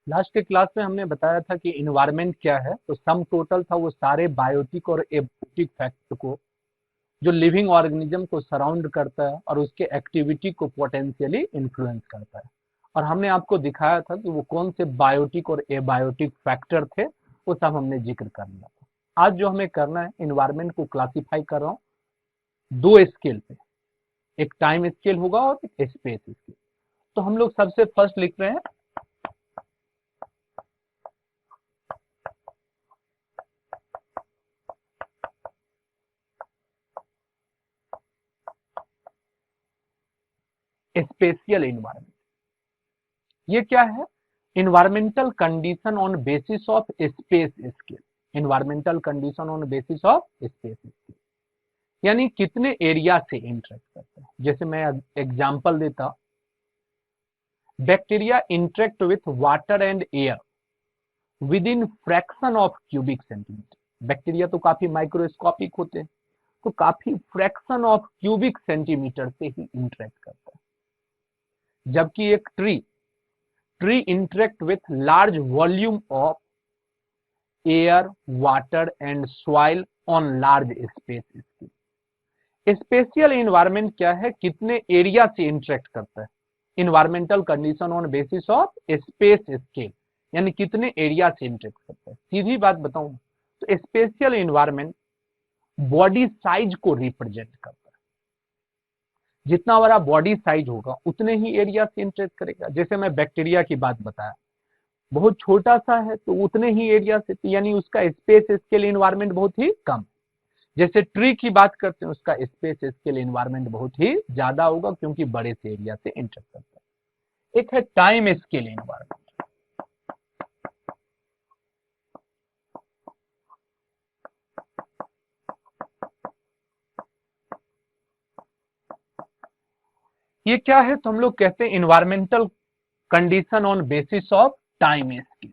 Last के class में हमने बताया था कि इन्वायरमेंट क्या है। तो सम टोटल था वो सारे बायोटिक और एबायोटिक फैक्टर को, जो लिविंग ऑर्गेनिज्म को सराउंड करता है और उसके एक्टिविटी को पोटेंशियली इन्फ्लुएंस करता है। और हमने आपको दिखाया था कि वो कौन से बायोटिक और एबायोटिक फैक्टर थे, वो सब हमने जिक्र कर लिया था। आज जो हमें करना है, इन्वायरमेंट को क्लासिफाई कर रहा हूँ दो स्केल पे, एक टाइम स्केल होगा और एक स्पेस स्केल। तो हम लोग सबसे फर्स्ट लिख रहे हैं स्पेशियल इन्वायरमेंट। ये क्या है? Environmental condition on basis of space scale. Environmental condition on basis of space scale यानी कितने एरिया से इंटरेक्ट करते हैं। जैसे मैं एग्जांपल देता, bacteria interact with water and air with in fraction of cubic centimetre. Bacteria तो काफी माइक्रोस्कोपिक होते हैं, तो काफी फ्रैक्शन ऑफ क्यूबिक सेंटीमीटर से ही इंटरेक्ट करता है। जबकि एक tree interact with large volume of air, water and soil on large space scale. Spatial environment क्या है? कितने एरिया से इंटरेक्ट करता है। Environmental condition on basis of space scale यानी कितने एरिया से इंटरेक्ट करता है। सीधी बात बताऊं तो स्पेशियल इन्वायरमेंट बॉडी साइज को रिप्रेजेंट करता है। जितना बड़ा बॉडी साइज होगा उतने ही एरिया से इंटरेक्ट करेगा। जैसे मैं बैक्टीरिया की बात बताया, बहुत छोटा सा है तो उतने ही एरिया से, यानी उसका स्पेस स्केल इन्वायरमेंट बहुत ही कम। जैसे ट्री की बात करते हैं, उसका स्पेस स्केल इन्वायरमेंट बहुत ही ज्यादा होगा क्योंकि बड़े से एरिया से इंटरेक्ट करता है। एक है टाइम स्केल इन्वायरमेंट। ये क्या है? तो हम लोग कहते हैं environmental condition on basis of time scale.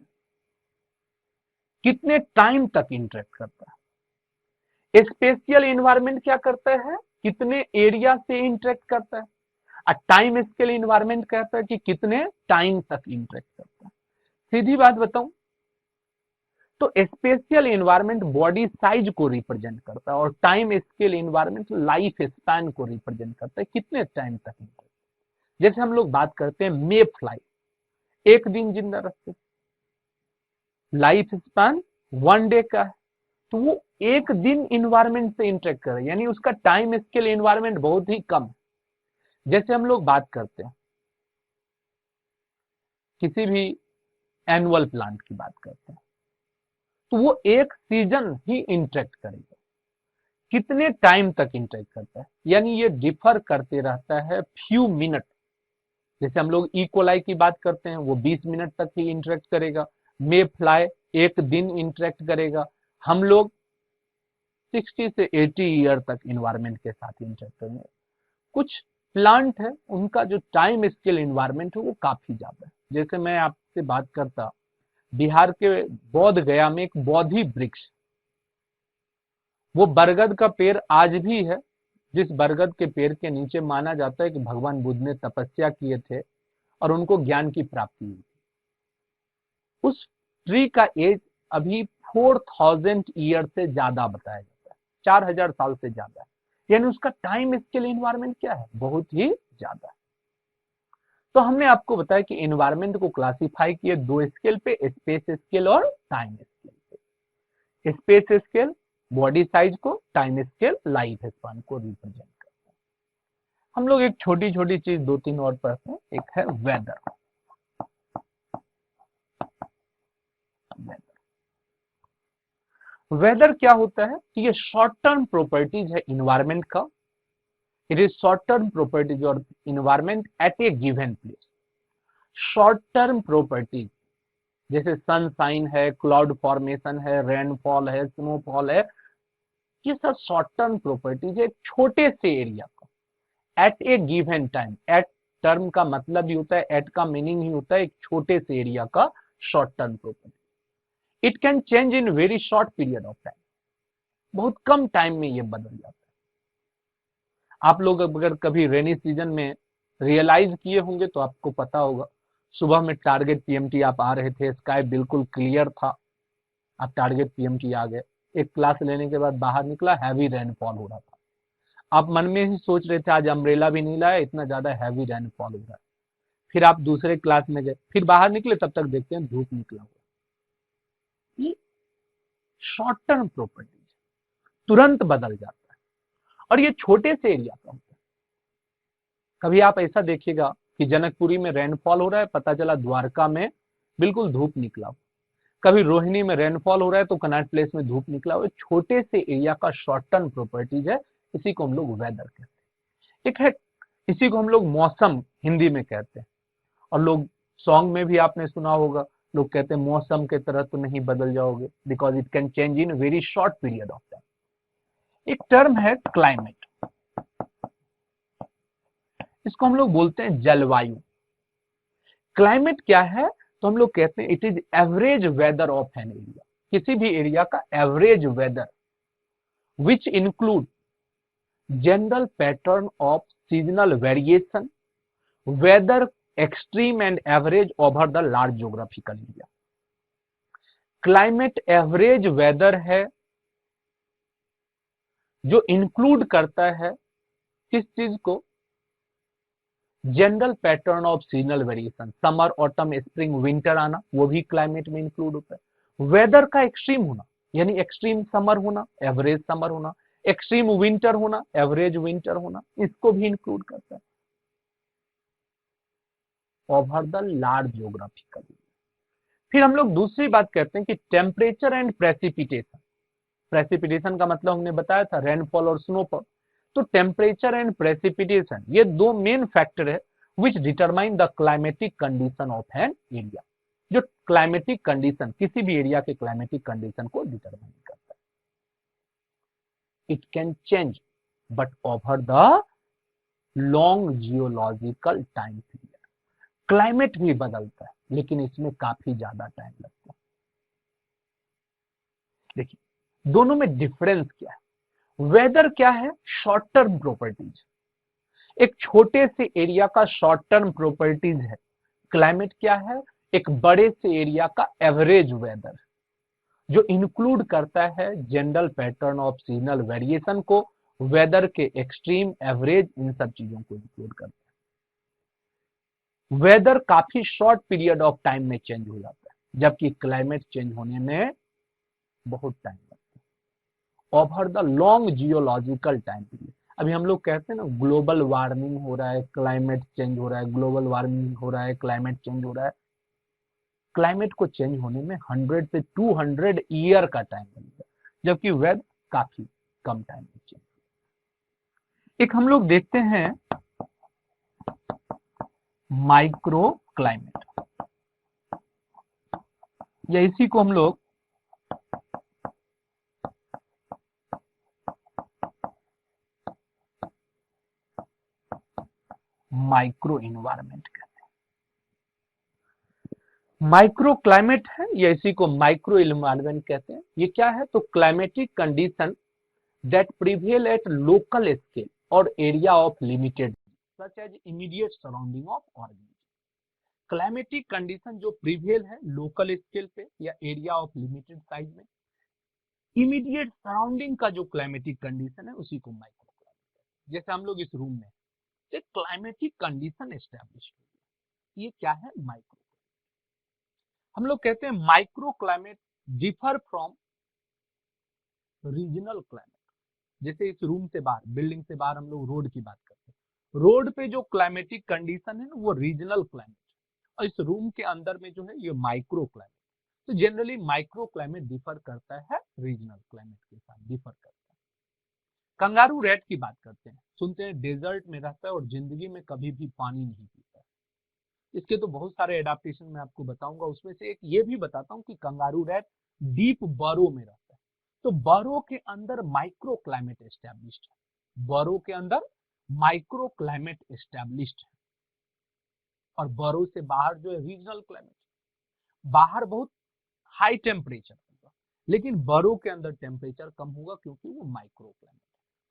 कितने टाइम तक इंटरेक्ट करता है। स्पेशियल इन्वायरमेंट क्या करता है? कितने एरिया से इंटरेक्ट करता है। और टाइम स्केल इन्वायरमेंट कहता है कि कितने टाइम तक इंटरेक्ट करता है। सीधी बात बताऊं तो स्पेशियल इन्वायरमेंट बॉडी साइज को रिप्रेजेंट करता है और time scale environment life span को रिप्रेजेंट करता है, कितने टाइम तक इंटरेक्ट। जैसे हम लोग बात करते हैं मे फ्लाई, एक दिन जिंदा रखते, लाइफ स्पैन 1 डे का है, तो वो एक दिन इन्वायरमेंट से इंटरेक्ट करे, यानी उसका टाइम स्केल इन्वायरमेंट बहुत ही कम है। जैसे हम लोग बात करते हैं किसी भी एनुअल प्लांट की बात करते हैं, तो वो एक सीजन ही इंटरेक्ट करेगा। कितने टाइम तक इंटरेक्ट करता है, यानी ये डिफर करते रहता है फ्यू मिनट। जैसे हम लोग इकोलाई की बात करते हैं, वो 20 मिनट तक ही इंटरेक्ट करेगा। मे फ्लाई एक दिन इंटरेक्ट करेगा। हम लोग 60 से 80 ईयर तक इन्वायरमेंट के साथ इंटरेक्ट करेंगे। कुछ प्लांट है उनका जो टाइम स्केल इन्वायरमेंट है वो काफी ज्यादा है। जैसे मैं आपसे बात करता, बिहार के बोध गया में एक बोधि वृक्ष, वो बरगद का पेड़ आज भी है, जिस बरगद के पेड़ के नीचे माना जाता है कि भगवान बुद्ध ने तपस्या किए थे और उनको ज्ञान की प्राप्ति हुई। उस ट्री का एज अभी 4000 ईयर से ज्यादा बताया जाता है, 4000 साल से ज्यादा है। यानी उसका टाइम स्केल इन्वायरमेंट क्या है? बहुत ही ज्यादा है। तो हमने आपको बताया कि इन्वायरमेंट को क्लासिफाई किए दो स्केल पे, स्पेस स्केल और टाइम स्केल पे। स्पेस स्केल बॉडी साइज को, टाइम स्केल लाइफ स्पैन को रिप्रेजेंट करता है। हम लोग एक छोटी छोटी चीज दो तीन और पढ़ते हैं। एक है वेदर। वेदर क्या होता है कि ये शॉर्ट टर्म प्रॉपर्टीज है इन्वायरमेंट का। It is short term properties और environment at a given place. Short term properties जैसे सनशाइन है, क्लाउड फॉर्मेशन है, रेनफॉल है, स्नोफॉल है, ये सब शॉर्ट टर्म प्रॉपर्टीज है छोटे से एरिया का eight a given time. Eight term का मतलब ही होता है, एट का मीनिंग ही होता है एक छोटे से एरिया का short term property. It can change in very short period of time. बहुत कम टाइम में ये बदल जाता है। आप लोग अगर कभी रेनी सीजन में रियलाइज किए होंगे तो आपको पता होगा, सुबह में टारगेट पीएमटी आप आ रहे थे, स्काई बिल्कुल क्लियर था, आप टारगेट पीएमटी आ गए, एक क्लास लेने के बाद बाहर निकला, हैवी रेनफॉल हो रहा था, आप मन में ही सोच रहे थे आज अम्ब्रेला भी नहीं लाया, इतना ज्यादा हैवी रेनफॉल हो रहा है। फिर आप दूसरे क्लास में गए, फिर बाहर निकले, तब तक देखते हैं धूप निकला हुआ। ये शॉर्ट टर्म प्रॉपर्टी तुरंत बदल जाता है, और ये छोटे से एरिया का होता है। कभी आप ऐसा देखिएगा कि जनकपुरी में रेनफॉल हो रहा है, पता चला द्वारका में बिल्कुल धूप निकला हो, कभी रोहिणी में रेनफॉल हो रहा है तो कनॉट प्लेस में धूप निकला हो। छोटे से एरिया का शॉर्ट टर्म प्रॉपर्टीज है, इसी को हम लोग वेदर कहते हैं। एक है, इसी को हम लोग मौसम हिंदी में कहते हैं, और लोग सॉन्ग में भी आपने सुना होगा, लोग कहते हैं मौसम के तरह तो नहीं बदल जाओगे, because it can change in very short period of time. एक टर्म है क्लाइमेट, इसको हम लोग बोलते हैं जलवायु। क्लाइमेट क्या है, तो हम लोग कहते हैं it is average weather of an area, किसी भी एरिया का average weather, which include general pattern of seasonal variation, weather extreme and average over the large geographical area. Climate average weather है जो इंक्लूड करता है किस चीज को, general pattern of seasonal variation, summer autumn spring winter आना, वो भी क्लाइमेट में इंक्लूड होता है। वेदर का एक्सट्रीम होना, यानी एक्सट्रीम समर होना, एवरेज समर होना, एक्सट्रीम विंटर होना, एवरेज विंटर होना, इसको भी इंक्लूड करता है over the large geographical area. फिर हम लोग दूसरी बात कहते हैं कि टेम्परेचर एंड प्रेसिपिटेशन। प्रेसिपिटेशन का मतलब हमने बताया था रेनफॉल और स्नोफॉल। तो टेम्परेचर एंड प्रेसिपिटेशन ये दो मेन फैक्टर है विच determine the climatic condition of an area, जो क्लाइमेटिक कंडीशन, किसी भी एरिया के क्लाइमेटिक कंडीशन को डिटरमाइन करता है। It can change but over the long geological time period. Climate भी बदलता है, लेकिन इसमें काफी ज्यादा टाइम लगता है। देखिए दोनों में डिफरेंस क्या है। वेदर क्या है, शॉर्ट टर्म प्रॉपर्टीज, एक छोटे से एरिया का शॉर्ट टर्म प्रॉपर्टीज है। क्लाइमेट क्या है, एक बड़े से एरिया का एवरेज वेदर, जो इंक्लूड करता है general pattern of seasonal variation को, वेदर के एक्सट्रीम, एवरेज, इन सब चीजों को इंक्लूड करता है। वेदर काफी शॉर्ट पीरियड ऑफ टाइम में चेंज हो जाता है, जबकि क्लाइमेट चेंज होने में बहुत टाइम लगता है, over the long geological time period. अभी हम लोग कहते हैं ना ग्लोबल वार्मिंग हो रहा है, क्लाइमेट चेंज हो रहा है, ग्लोबल वार्मिंग हो रहा है, क्लाइमेट चेंज हो रहा है। क्लाइमेट को चेंज होने में 100 से 200 ईयर का टाइम लगता है, जबकि वेदर काफी कम टाइम में चेंज। एक हम लोग देखते हैं माइक्रो क्लाइमेट, या इसी को हम लोग माइक्रो इन्वायरमेंट कहते हैं। माइक्रो क्लाइमेट है, या इसी को माइक्रो इन्वायरमेंट कहते हैं। ये क्या है, तो climatic condition that prevail at local scale और area of limited such as immediate surrounding of organism. Climatic condition जो प्रिवेल है लोकल स्केल पे या एरिया ऑफ लिमिटेड साइज में, इमीडिएट सराउंडिंग का जो क्लाइमेटिक कंडीशन है उसी को माइक्रो क्लाइमेट। जैसे हम लोग इस रूम में एक क्लाइमेटिक कंडीशन एस्टेब्लिश, ये क्या है, माइक्रो। हम लोग कहते हैं micro climate differ from regional climate. जैसे इस रूम से बाहर, बिल्डिंग से बाहर हम लोग रोड की बात करते हैं, रोड पे जो क्लाइमेटिक कंडीशन है ना वो रीजनल क्लाइमेट, और इस रूम के अंदर में जो है ये माइक्रो क्लाइमेट। तो जनरली माइक्रो क्लाइमेट डिफर करता है रीजनल क्लाइमेट के साथ, डिफर करता है। कंगारू रैट की बात करते हैं, सुनते हैं डेजर्ट में रहता है और जिंदगी में कभी भी पानी नहीं पीता है। इसके तो बहुत सारे एडाप्टेशन मैं आपको बताऊंगा, उसमें से एक ये भी बताता हूँ कि कंगारू रैट डीप बरो में रहता है। तो बरो के अंदर माइक्रो क्लाइमेट एस्टेब्लिश्ड है, बरो के अंदर माइक्रो क्लाइमेट एस्टेब्लिश्ड है, और बरो से बाहर जो है रीजनल क्लाइमेट। बाहर बहुत हाई टेम्परेचर होगा, लेकिन बरो के अंदर टेम्परेचर कम होगा, क्योंकि वो माइक्रो क्लाइमेट है।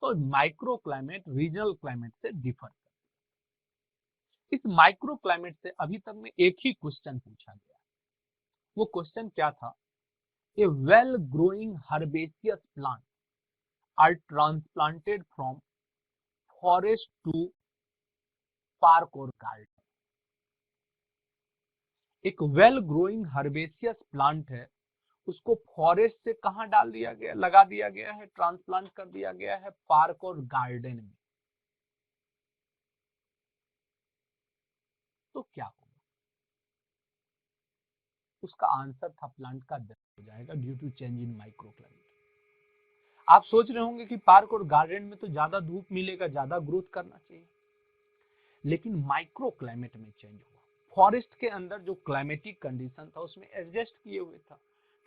तो माइक्रो क्लाइमेट रीजनल क्लाइमेट से डिफर करता इस माइक्रो क्लाइमेट से अभी तक में एक ही क्वेश्चन पूछा गया। वो क्वेश्चन क्या था? A well growing herbaceous plant are transplanted from forest to park और गार्डन। एक वेल ग्रोइंग हर्बेसियस प्लांट है, उसको फॉरेस्ट से कहां डाल दिया गया, लगा दिया गया है, ट्रांसप्लांट कर दिया गया है पार्क और गार्डन में। तो क्या होगा? उसका आंसर था प्लांट का डेथ हो जाएगा due to change in micro climate. आप सोच रहे होंगे कि पार्क और गार्डन में तो ज्यादा धूप मिलेगा, ज्यादा ग्रोथ करना चाहिए, लेकिन माइक्रो क्लाइमेट में चेंज हुआ। फॉरेस्ट के अंदर जो क्लाइमेटिक कंडीशन था उसमें एडजस्ट किए हुए था,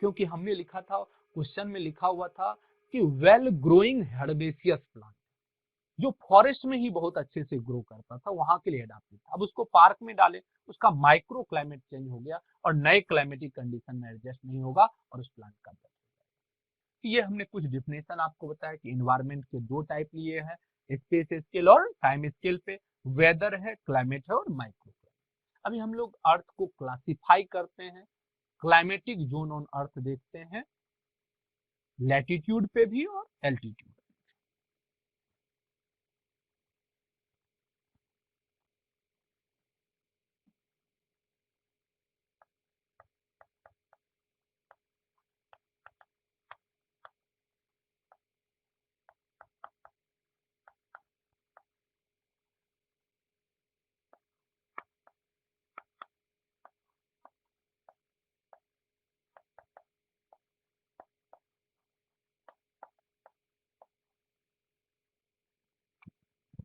क्योंकि हमने लिखा था, क्वेश्चन में लिखा हुआ था कि वेल ग्रोइंग हर्बेसियस प्लांट, जो फॉरेस्ट में ही बहुत अच्छे से ग्रो करता था, वहां के लिए अडाप्टेड था। अब उसको पार्क में डाले, उसका माइक्रो क्लाइमेट चेंज हो गया और नए क्लाइमेटिक कंडीशन में एडजस्ट नहीं होगा और उस प्लांट का डेथ। ये हमने कुछ डिफिनेशन आपको बताया कि इन्वायरमेंट के दो टाइप लिए हैं, स्पेस स्केल और टाइम स्केल पे, वेदर है, क्लाइमेट है और माइक्रो क्लाइमेट। अभी हम लोग अर्थ को क्लासिफाई करते हैं, क्लाइमेटिक जोन ऑन अर्थ देखते हैं, लैटिट्यूड पे भी और एल्टीट्यूड।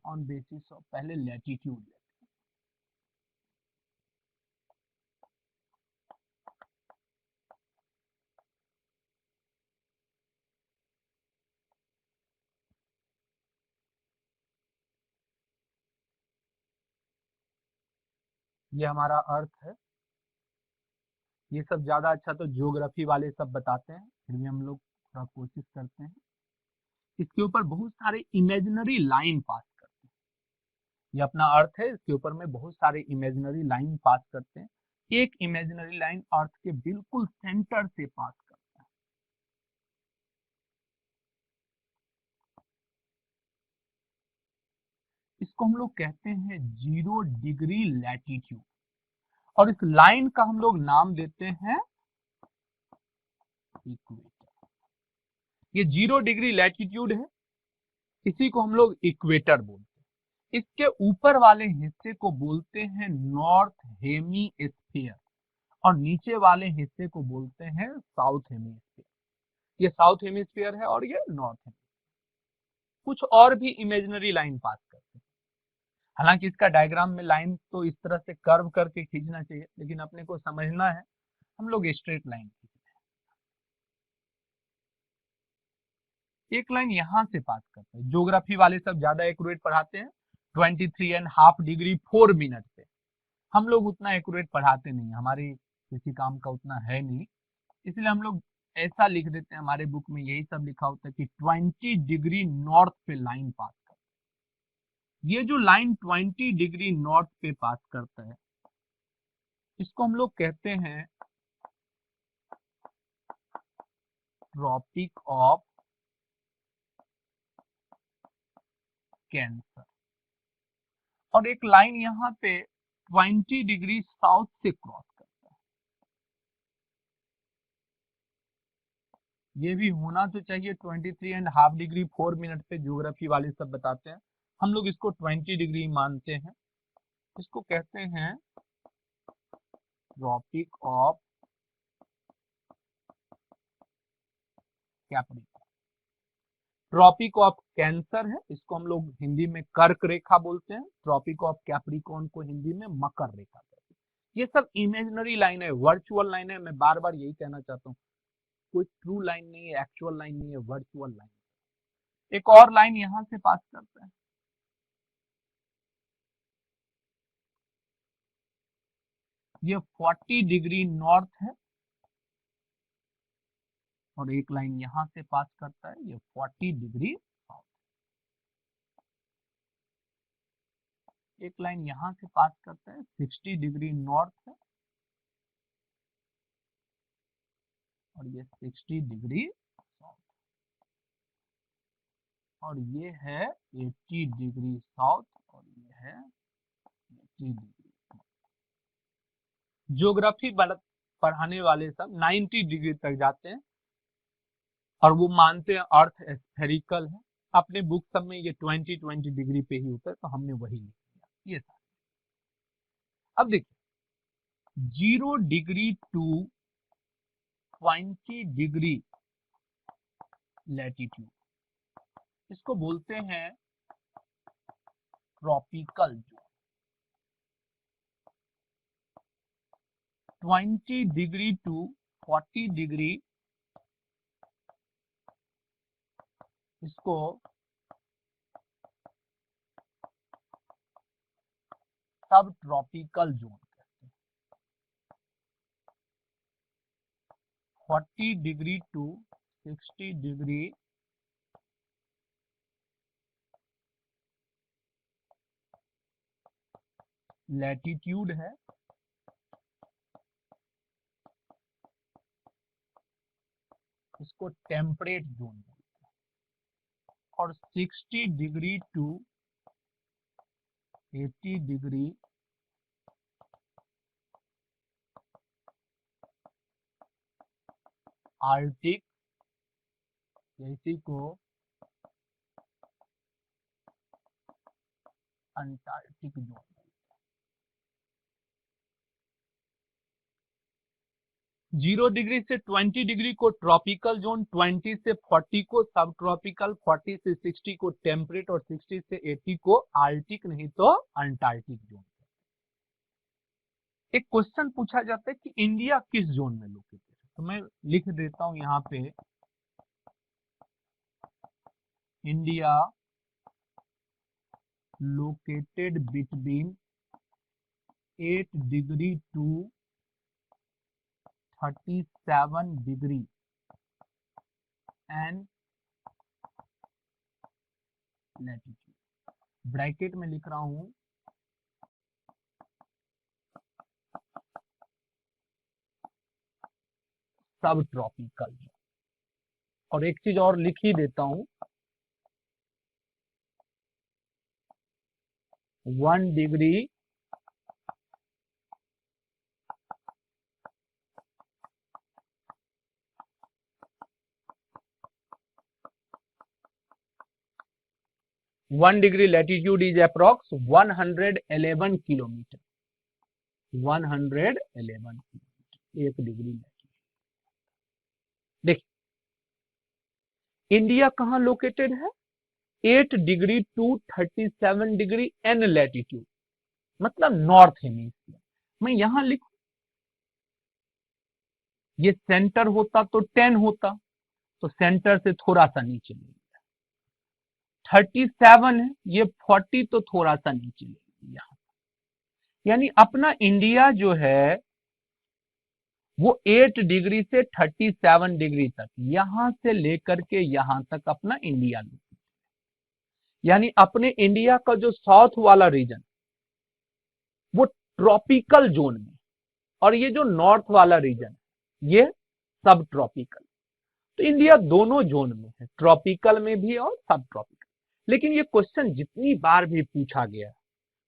ऑन बेसिस ऑफ पहले लैटिट्यूड। ये हमारा अर्थ है। ये सब ज्यादा अच्छा तो ज्योग्राफी वाले सब बताते हैं, फिर भी हम लोग थोड़ा कोशिश करते हैं। इसके ऊपर बहुत सारे इमेजिनरी लाइन पास करते हैं। ये अपना अर्थ है, इसके ऊपर में बहुत सारे इमेजिनरी लाइन पास करते हैं। एक इमेजिनरी लाइन अर्थ के बिल्कुल सेंटर से पास करता है। इसको हम लोग कहते हैं 0 डिग्री लैटिट्यूड, और इस लाइन का हम लोग नाम देते हैं इक्वेटर। ये 0 डिग्री लैटिट्यूड है, इसी को हम लोग इक्वेटर बोलते हैं। इसके ऊपर वाले हिस्से को बोलते हैं नॉर्थ हेमीस्फीयर और नीचे वाले हिस्से को बोलते हैं साउथ हेमीस्फीयर। ये साउथ हेमीस्फीयर है और ये नॉर्थ हेमीस्फीयर। कुछ और भी इमेजिनरी लाइन पास करते हैं। हालांकि इसका डायग्राम में लाइन तो इस तरह से कर्व करके खींचना चाहिए, लेकिन अपने को समझना है, हम लोग स्ट्रेट लाइन खींचते हैं। एक लाइन यहां से पास करते हैं। ज्योग्राफी वाले सब ज्यादा एक्यूरेट पढ़ाते हैं, 23.5 डिग्री 4 मिनट पे। हम लोग उतना एक्यूरेट पढ़ाते नहीं, हमारी किसी काम का उतना है नहीं, इसलिए हम लोग ऐसा लिख देते हैं। हमारे बुक में यही सब लिखा होता है कि 20 डिग्री नॉर्थ पे लाइन पास करता है। ये जो लाइन 20 डिग्री नॉर्थ पे पास करता है, इसको हम लोग कहते हैं ट्रॉपिक ऑफ कैंसर। और एक लाइन यहाँ पे 20 डिग्री साउथ से क्रॉस करता है। ये भी होना तो चाहिए 23.5 डिग्री 4 मिनट पे, ज्योग्राफी वाले सब बताते हैं। हम लोग इसको 20 डिग्री मानते हैं। इसको कहते हैं Tropic of Capricorn. Tropic of Cancer है, इसको हम लोग हिंदी में कर्क रेखा बोलते हैं। ट्रॉपिक ऑफ कैप्रिकॉर्न को हिंदी में मकर रेखा कहते हैं। ये सब इमेजिनरी लाइन है, वर्चुअल लाइन है। मैं बार बार यही कहना चाहता हूँ, कोई ट्रू लाइन नहीं है, एक्चुअल लाइन नहीं है, वर्चुअल लाइन। एक और लाइन यहां से पास करता है, ये 40 डिग्री नॉर्थ है, और एक लाइन यहां से पास करता है, ये 40 डिग्री साउथ। एक लाइन यहां से पास करते हैं, 60 डिग्री नॉर्थ है और ये 60 डिग्री साउथ, और ये है 80 डिग्री साउथ और ये है 80 डिग्री। ज्योग्राफी पढ़ाने वाले सब 90 डिग्री तक जाते हैं और वो मानते हैं अर्थ स्फेरिकल है। अपने बुक सब में ये 20 डिग्री पे ही होता है, तो हमने वही लिख दिया ये सारा। अब देखिए 0 डिग्री टू 20 डिग्री लैटिट्यूड, इसको बोलते हैं tropical zone. 20 degree to 40 degree इसको सब ट्रॉपिकल जोन कहते हैं। 40 डिग्री टू 60 डिग्री लैटिट्यूड है, इसको टेम्परेट जोन बोलते हैं। और 60 डिग्री टू 80 डिग्री आर्टिक, इसी को अंटार्कटिक जोन। 0 डिग्री से 20 डिग्री को ट्रॉपिकल जोन, 20 से 40 को सब ट्रॉपिकल, 40 से 60 को टेम्परेट और 60 से 80 को आर्टिक नहीं तो अंटार्कटिक जोन। एक क्वेश्चन पूछा जाता है कि इंडिया किस जोन में लोकेटेड है, तो मैं लिख देता हूं यहां पे India located between 8 degree to 37 degree and latitude. Bracket में लिख रहा हूं सब ट्रॉपिकल। और एक चीज और लिख ही देता हूं, 1 डिग्री लैटिट्यूड इज अप्रॉक्स 111 किलोमीटर। 111 किलोमीटर 1 डिग्री लैटिट्यूड। देखिए इंडिया कहां लोकेटेड है, 8 degree to 37 degree N latitude, मतलब नॉर्थ हेमिस्फीयर। मैं यहां लिखूं, ये सेंटर होता तो 10 होता, तो सेंटर से थोड़ा सा नीचे ले लिया। 37 है, ये 40 तो थोड़ा सा नीचे ले लिया। यानी अपना इंडिया जो है वो 8 डिग्री से 37 डिग्री तक, यहां से लेकर के यहां तक अपना इंडिया लोकेटेड। यानी अपने इंडिया का जो साउथ वाला रीजन वो ट्रॉपिकल जोन में, और ये जो नॉर्थ वाला रीजन ये सब ट्रॉपिकल। तो इंडिया दोनों जोन में है, ट्रॉपिकल में भी और सब ट्रॉपिकल। लेकिन ये क्वेश्चन जितनी बार भी पूछा गया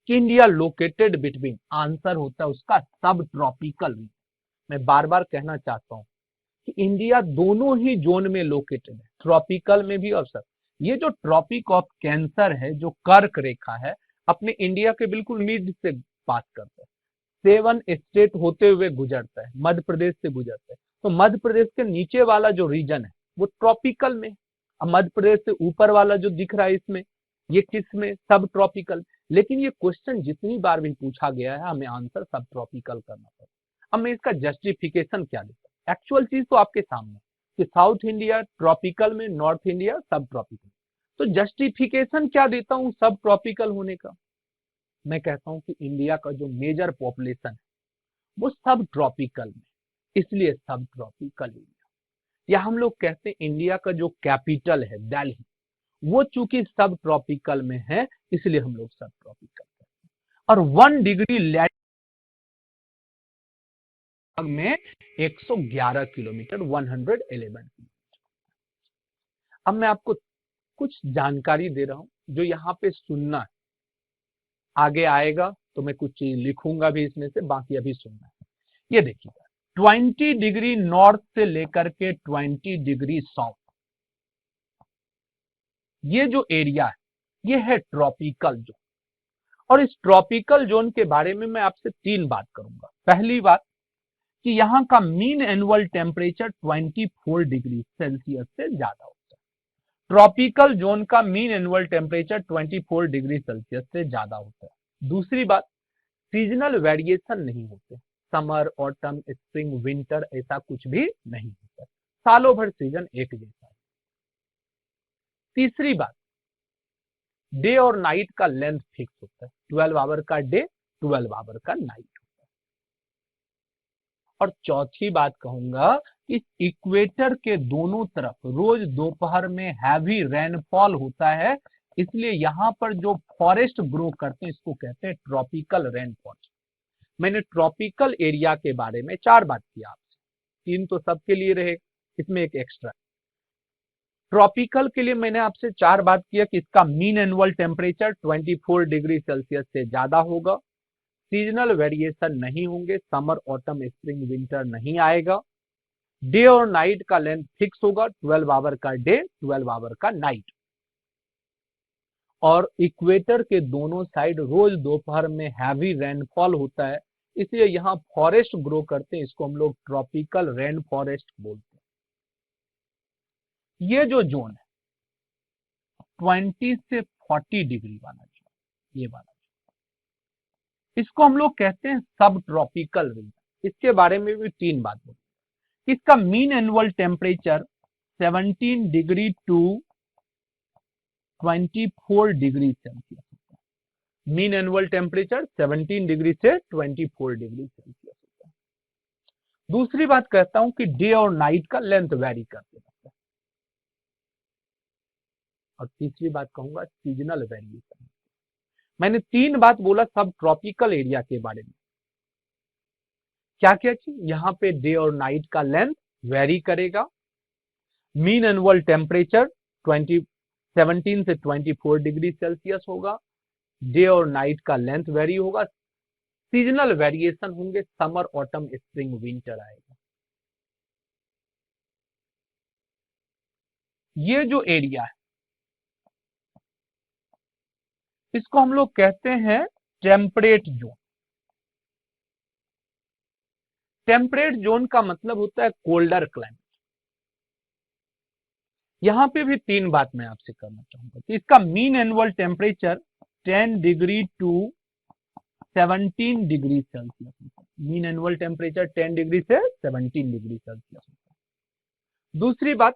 कि इंडिया लोकेटेड बिटवीन, आंसर होता है उसका सब ट्रॉपिकल रीजन। मैं बार बार कहना चाहता हूं कि इंडिया दोनों ही जोन में लोकेटेड है, ट्रॉपिकल में भी और सब। ये जो ट्रॉपिक ऑफ कैंसर है, जो कर्क रेखा है, अपने इंडिया के बिल्कुल मिड से पास करता है, 7 स्टेट होते हुए गुजरता है, मध्य प्रदेश से गुजरता है। तो मध्य प्रदेश के नीचे वाला जो रीजन है वो ट्रॉपिकल में, अब मध्य प्रदेश से ऊपर वाला जो दिख रहा है इसमें, ये किस में, सब ट्रॉपिकल। लेकिन ये क्वेश्चन जितनी बार भी पूछा गया है हमें आंसर सब ट्रॉपिकल करना पड़ता है। अब मैं इसका जस्टिफिकेशन क्या देता हूँ, एक्चुअल चीज तो आपके सामने कि साउथ इंडिया ट्रॉपिकल में, नॉर्थ इंडिया सब ट्रॉपिकल। तो जस्टिफिकेशन क्या देता हूँ सब ट्रॉपिकल होने का, मैं कहता हूं कि इंडिया का जो मेजर पॉपुलेशन है वो सब ट्रॉपिकल में, इसलिए सब ट्रॉपिकल एरिया। या हम लोग कहते हैं इंडिया का जो कैपिटल है दिल्ली, वो चूंकि सब ट्रॉपिकल में है, इसलिए हम लोग सब ट्रॉपिकल कहते हैं। और 1 डिग्री लैटिट्यूड में 111 किलोमीटर, 111 किलोमीटर। अब मैं आपको कुछ जानकारी दे रहा हूं जो यहाँ पे सुनना है, आगे आएगा तो मैं कुछ चीज लिखूंगा भी इसमें से, बाकी अभी सुनना है। ये देखिएगा, 20 डिग्री नॉर्थ से लेकर के 20 डिग्री साउथ, ये जो एरिया है ये है ट्रॉपिकल जोन। और इस ट्रॉपिकल जोन के बारे में मैं आपसे 3 बात करूंगा। पहली बात कि यहाँ का mean annual temperature 24 degree Celsius से ज्यादा होता है। ट्रॉपिकल जोन का mean annual temperature 24 degree Celsius से ज्यादा होता है। दूसरी बात, सीजनल वेरिएशन नहीं होते, समर, ऑटम, स्प्रिंग, विंटर ऐसा कुछ भी नहीं होता, सालों भर सीजन एक जैसा है। तीसरी बात, डे और नाइट का लेंथ फिक्स होता है, 12 आवर का डे, 12 आवर का नाइट होता है। और चौथी बात कहूंगा, इस इक्वेटर के दोनों तरफ रोज दोपहर में हैवी रेनफॉल होता है, इसलिए यहां पर जो फॉरेस्ट ग्रो करते हैं इसको कहते हैं ट्रॉपिकल रेनफॉल। मैंने ट्रॉपिकल एरिया के बारे में 4 बात किया आपसे, 3 तो सबके लिए रहे, इसमें एक एक्स्ट्रा। ट्रॉपिकल के लिए मैंने आपसे 4 बात किया कि इसका mean annual temperature 24 degree Celsius से ज्यादा होगा, सीजनल वेरिएशन नहीं होंगे, समर, ऑटम, स्प्रिंग, विंटर नहीं आएगा, डे और नाइट का लेंथ फिक्स होगा, 12 आवर का डे, 12 आवर का नाइट, और इक्वेटर के दोनों साइड रोज दोपहर में हैवी रेनफॉल होता है, इसलिए यहां फॉरेस्ट ग्रो करते हैं, इसको हम लोग ट्रॉपिकल रेन फॉरेस्ट बोलते हैं। ये जो जोन है 20 से 40 डिग्री वाला जोन, ये वाला जोन, इसको हम लोग कहते हैं सब ट्रॉपिकल रीजन। इसके बारे में भी 3 बात बोलते हैं। इसका mean annual temperature 17 degree to 24 degree Celsius होता है। मीन एनुअल टेम्परेचर 17 डिग्री से 24 डिग्री सेल्सियस होता है। दूसरी बात कहता हूं कि डे और नाइट का लेंथ वेरी करते रहता है। और तीसरी बात कहूंगा सीजनल वेरिएशन। मैंने 3 बात बोला सब ट्रॉपिकल एरिया के बारे में। क्या क्या चीज, यहां पे डे और नाइट का लेंथ वेरी करेगा, मीन एनुअल टेम्परेचर 17 से 24 डिग्री सेल्सियस होगा, डे और नाइट का लेंथ वेरी होगा, सीजनल वेरिएशन होंगे, समर, ऑटम, स्प्रिंग, विंटर आएगा। ये जो एरिया है इसको हम लोग कहते हैं टेम्परेट जोन। टेम्परेट जोन का मतलब होता है कोल्डर क्लाइमेट। यहां पे भी 3 बात मैं आपसे करना चाहूंगा कि इसका mean annual temperature 10 degree to 17 degree Celsius होता है। मीन एनुअल टेम्परेचर 10 डिग्री से 17 डिग्री सेल्सियस होता है। दूसरी बात,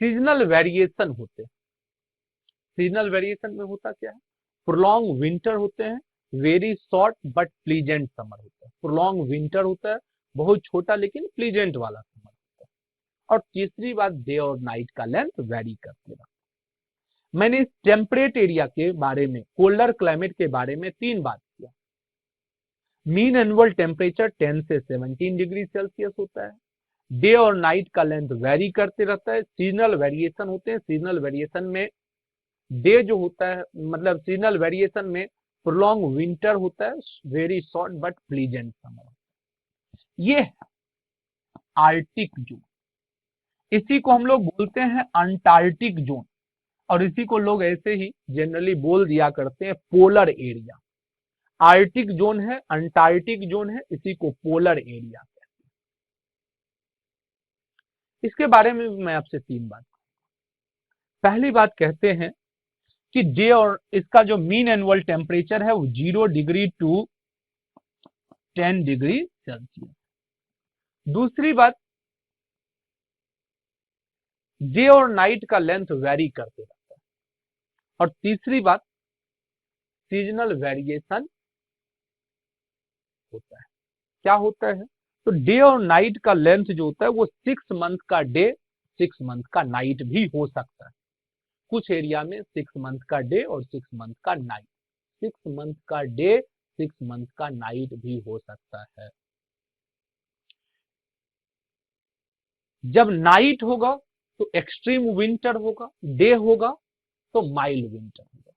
सीजनल वेरिएशन होते हैं। सीजनल वेरिएशन में होता क्या है, प्रोलॉन्ग विंटर होते हैं, very short but pleasant summer होता है। प्रोलॉन्ग विंटर होता है, बहुत छोटा लेकिन प्लीजेंट वाला समर होता है। और तीसरी बात, डे और नाइट का लेंथ वेरी करते रहता है। मैंने इस टेम्परेट एरिया के बारे में, कोल्डर क्लाइमेट के बारे में 3 बात किया। मीन एनुअल टेम्परेचर 10 से 17 डिग्री सेल्सियस होता है, डे और नाइट का लेंथ वेरी करते रहता है, सीजनल वेरिएशन होते हैं। सीजनल वेरिएशन में डे जो होता है, मतलब सीजनल वेरिएशन में प्रोलॉन्ग विंटर होता है, very short but pleasant summer. ये है आर्टिक जोन, इसी को हम लोग बोलते हैं अंटार्कटिक जोन, और इसी को लोग ऐसे ही जनरली बोल दिया करते हैं पोलर एरिया। आर्टिक जोन है, अंटार्कटिक जोन है, इसी को पोलर एरिया कहते हैं। इसके बारे में मैं आपसे 3 बात, पहली बात कहते हैं कि डे और इसका जो मीन एनुअल टेम्परेचर है वो 0 डिग्री टू 10 डिग्री सेल्सियस। दूसरी बात, डे और नाइट का लेंथ वेरी करते रहता है। और तीसरी बात, सीजनल वेरिएशन होता है। क्या होता है, तो डे और नाइट का लेंथ जो होता है वो 6 मंथ का डे, 6 मंथ का नाइट भी हो सकता है। कुछ एरिया में 6 मंथ का डे और 6 मंथ का नाइट। 6 मंथ का डे 6 मंथ का नाइट भी हो सकता है। जब नाइट होगा तो एक्सट्रीम विंटर होगा, डे होगा तो माइल्ड विंटर होगा।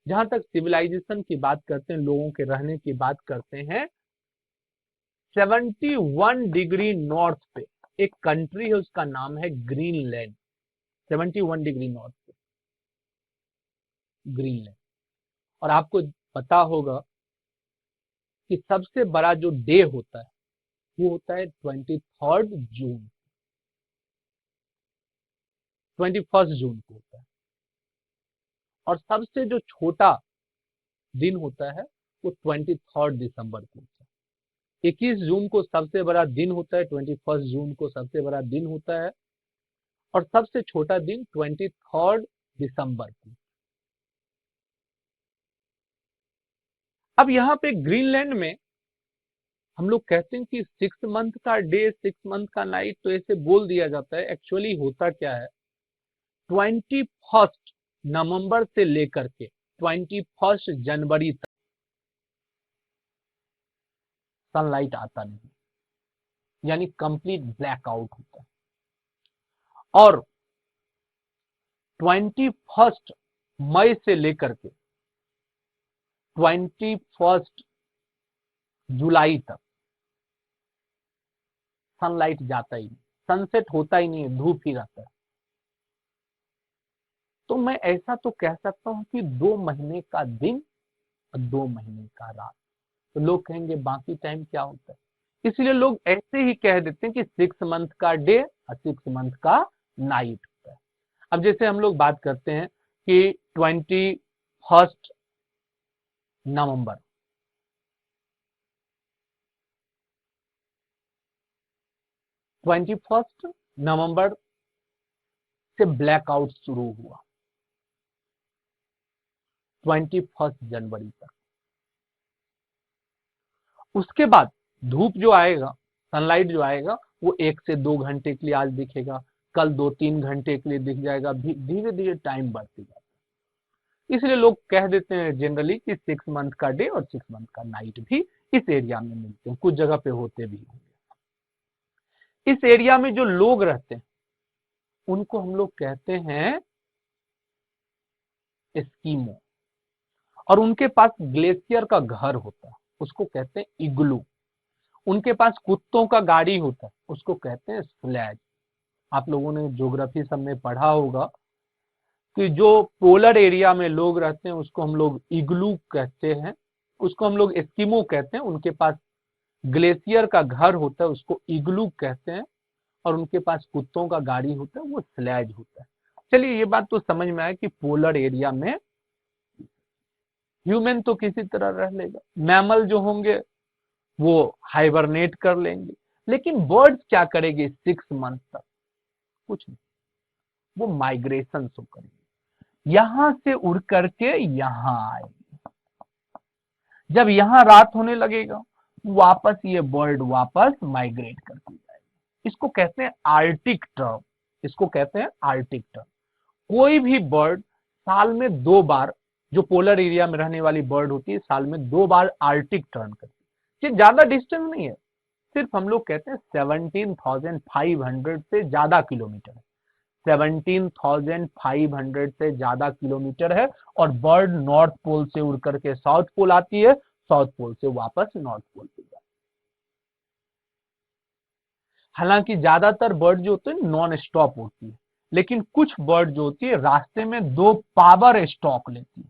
जहां तक सिविलाइजेशन की बात करते हैं, लोगों के रहने की बात करते हैं, 71 डिग्री नॉर्थ पे एक कंट्री है, उसका नाम है ग्रीनलैंड। 71 डिग्री नॉर्थ पे ग्रीनलैंड। और आपको पता होगा कि सबसे बड़ा जो डे होता है वो होता है 23 जून, 21 जून को होता है। और सबसे जो छोटा दिन होता है वो 23 दिसंबर को होता है। 21 जून को सबसे बड़ा दिन होता है, 21 जून को सबसे बड़ा दिन होता है, और सबसे छोटा दिन 23 दिसंबर को। अब यहाँ पे ग्रीनलैंड में हम लोग कहते हैं कि 6 मंथ का डे 6 मंथ का नाइट, तो ऐसे बोल दिया जाता है। एक्चुअली होता क्या है, 21 नवंबर से लेकर के 21 जनवरी तक सनलाइट आता नहीं, यानी कंप्लीट ब्लैकआउट होता है। और 21 मई से लेकर के 21 जुलाई तक सनलाइट जाता ही नहीं, सनसेट होता ही नहीं है, धूप ही रहता है। तो मैं ऐसा तो कह सकता हूं कि 2 महीने का दिन और 2 महीने का रात। तो लोग कहेंगे बाकी टाइम क्या होता है, इसलिए लोग ऐसे ही कह देते हैं कि 6 मंथ का डे और 6 मंथ का नाइट होता है। अब जैसे हम लोग बात करते हैं कि 21 नवंबर, 21 नवंबर से ब्लैकआउट शुरू हुआ 21 जनवरी तक। उसके बाद धूप जो आएगा, सनलाइट जो आएगा, वो 1 से 2 घंटे के लिए आज दिखेगा, कल 2-3 घंटे के लिए दिख जाएगा, धीरे धीरे टाइम बढ़ती जाता है। इसलिए लोग कह देते हैं जनरली कि 6 मंथ का डे और 6 मंथ का नाइट भी इस एरिया में मिलते हैं, कुछ जगह पे होते भी होंगे। इस एरिया में जो लोग रहते हैं उनको हम लोग कहते हैं एस्कीमो, और उनके पास ग्लेशियर का घर होता है, उसको कहते हैं इग्लू। उनके पास कुत्तों का गाड़ी होता है, उसको कहते हैं स्लेज। आप लोगों ने ज्योग्राफी सब में पढ़ा होगा कि जो पोलर एरिया में लोग रहते हैं उसको हम लोग इग्लू कहते हैं, उसको हम लोग एस्किमो कहते हैं। उनके पास ग्लेशियर का घर होता है, उसको इग्लू कहते हैं, और उनके पास कुत्तों का गाड़ी होता है, वो स्लेज होता है। चलिए ये बात तो समझ में आया कि पोलर एरिया में ह्यूमन तो किसी तरह रह लेगा, मैमल जो होंगे वो हाइबरनेट कर लेंगे, लेकिन बर्ड्स क्या करेंगे 6 मंथ तक? कुछ नहीं, वो माइग्रेशन शो करेंगे, यहां से उड़ करके यहां आएंगे। जब यहां रात होने लगेगा वापस ये बर्ड वापस माइग्रेट करती जाएगी। इसको कहते हैं आर्टिक टर्म, इसको कहते हैं आर्टिक टर्म। कोई भी बर्ड साल में 2 बार, जो पोलर एरिया में रहने वाली बर्ड होती है, साल में 2 बार आर्टिक टर्न करती है। ये ज्यादा डिस्टेंस नहीं है, सिर्फ हम लोग कहते हैं 17,500 से ज्यादा किलोमीटर है, 17,500 से ज्यादा किलोमीटर है। और बर्ड नॉर्थ पोल से उड़ करके साउथ पोल आती है, साउथ पोल से वापस नॉर्थ पोल पे जाती है। हालांकि ज्यादातर बर्ड जो होते हैं नॉन स्टॉप होती है, लेकिन कुछ बर्ड जो होती है रास्ते में 2 पावर स्टॉप लेती है।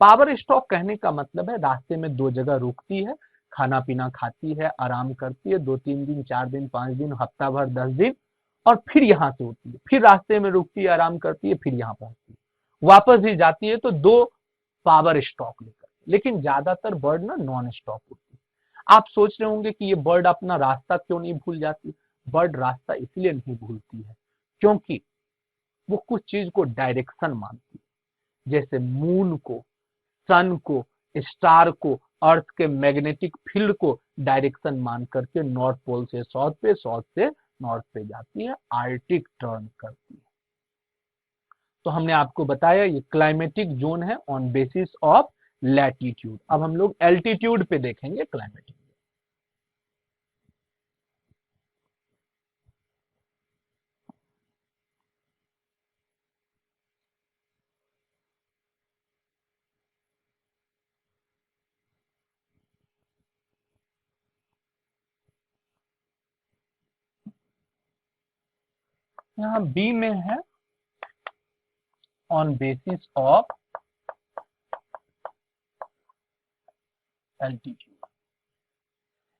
पावर स्टॉप कहने का मतलब है रास्ते में 2 जगह रुकती है, खाना पीना खाती है, आराम करती है, 2-3 दिन, 4 दिन, 5 दिन, हफ्ता भर, 10 दिन, और फिर यहां से उठती है, फिर रास्ते में रुकती है, आराम करती है, फिर यहाँ पहुंचती है, वापस भी जाती है, तो 2 पावर स्टॉप लेकर। लेकिन ज्यादातर बर्ड ना नॉन स्टॉप होती है। आप सोच रहे होंगे कि ये बर्ड अपना रास्ता क्यों नहीं भूल जाती? बर्ड रास्ता इसलिए नहीं भूलती है क्योंकि वो कुछ चीज को डायरेक्शन मानती है, जैसे मून को, सन को, स्टार को, अर्थ के मैग्नेटिक फील्ड को डायरेक्शन मान करके नॉर्थ पोल से साउथ पे, साउथ से नॉर्थ पे जाती है, आर्टिक टर्न करती है। तो हमने आपको बताया ये क्लाइमेटिक जोन है ऑन बेसिस ऑफ लैटिट्यूड। अब हम लोग एल्टीट्यूड पे देखेंगे क्लाइमेटिक। यहाँ बी में है on basis of altitude.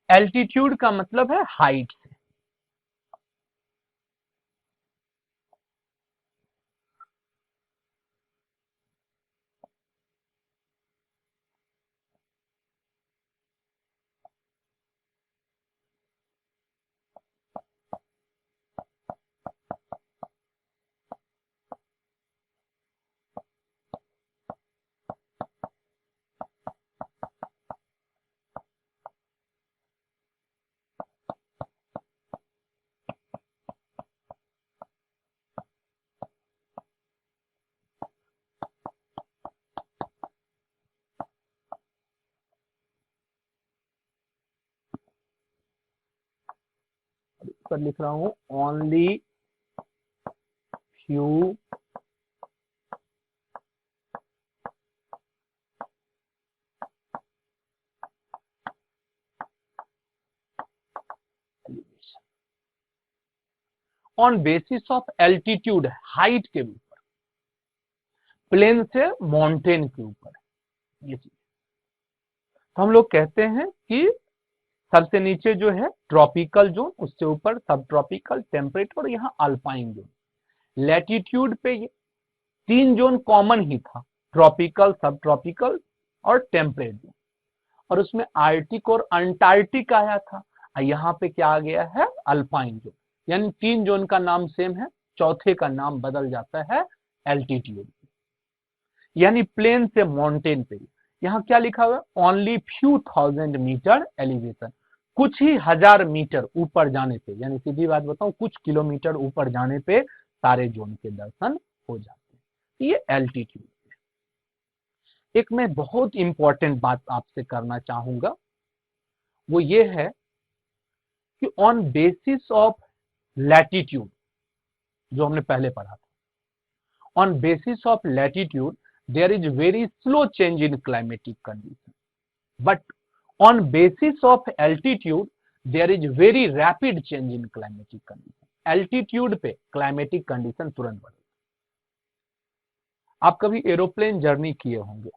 Altitude का मतलब है हाइट। पर लिख रहा हूं only few on basis of altitude, height के ऊपर, प्लेन से माउंटेन के ऊपर, ये चीज। तो हम लोग कहते हैं कि सबसे नीचे जो है ट्रॉपिकल जोन, उससे ऊपर सब ट्रॉपिकल, टेम्परेट और यहाँ अल्पाइन जोन। लैटिट्यूड पे ये तीन जोन कॉमन ही था, ट्रॉपिकल, सब ट्रॉपिकल और टेम्परेट जोन, और उसमें आर्टिक और अंटार्कटिक आया था। यहाँ पे क्या आ गया है, अल्पाइन जोन। यानी तीन जोन का नाम सेम है, चौथे का नाम बदल जाता है एल्टीट्यूड। यानी प्लेन से माउंटेन पे। यहाँ क्या लिखा हुआ है, only few thousand metre elevation, कुछ ही हजार मीटर ऊपर जाने पे, यानी सीधी बात बताऊं कुछ किलोमीटर ऊपर जाने पे सारे जोन के दर्शन हो जाते हैं। ये एल्टीट्यूड। एक मैं बहुत इंपॉर्टेंट बात आपसे करना चाहूंगा, वो ये है कि ऑन बेसिस ऑफ लैटिट्यूड, जो हमने पहले पढ़ा था, on basis of latitude there is very slow change in climatic condition, but on basis of altitude there is very rapid change in climatic condition. Altitude पे क्लाइमेटिक कंडीशन तुरंत बढ़े। आप कभी एरोप्लेन जर्नी किए होंगे,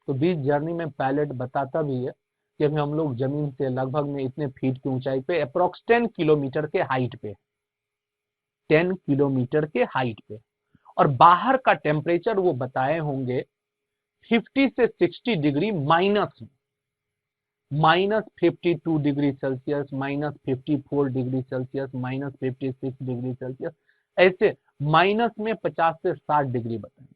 तो बीच जर्नी में pilot बताता भी है कि अभी हम लोग जमीन से लगभग में इतने फीट की ऊंचाई पे, अप्रोक्स 10 किलोमीटर के हाइट पे, 10 किलोमीटर के हाइट पे, और बाहर का टेम्परेचर वो बताए होंगे 50 से 60 डिग्री माइनस में, -52 degree Celsius, -54 degree Celsius, -56 degree Celsius, ऐसे माइनस में 50 से 60 डिग्री बताएंगे।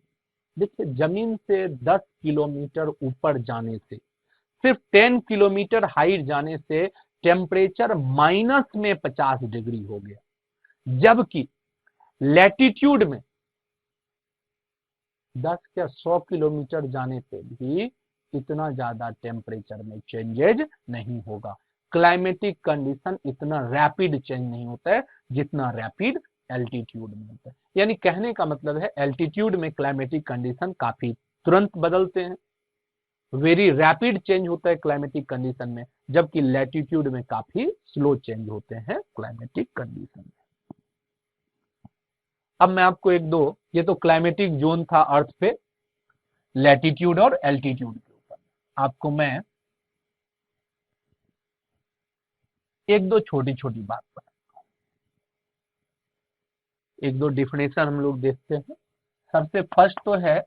देखिए जमीन से 10 किलोमीटर ऊपर जाने से, सिर्फ 10 किलोमीटर हाइट जाने से टेम्परेचर माइनस में 50 डिग्री हो गया, जबकि लैटिट्यूड में 10 या 100 किलोमीटर जाने पे भी इतना ज्यादा टेम्परेचर में चेंजेज नहीं होगा। क्लाइमेटिक कंडीशन इतना रैपिड चेंज नहीं होता है जितना रैपिड एल्टीट्यूड में होता है। यानी कहने का मतलब है एल्टीट्यूड में क्लाइमेटिक कंडीशन काफी तुरंत बदलते हैं, वेरी रैपिड चेंज होता है क्लाइमेटिक कंडीशन में, जबकि लैटिट्यूड में काफी स्लो चेंज होते हैं क्लाइमेटिक कंडीशन में। अब मैं आपको एक दो, ये तो क्लाइमेटिक जोन था अर्थ पे, लैटिट्यूड और एल्टीट्यूड के ऊपर, आपको मैं एक दो छोटी छोटी बात बताऊं, एक दो डिफिनेशन हम लोग देखते हैं। सबसे फर्स्ट तो है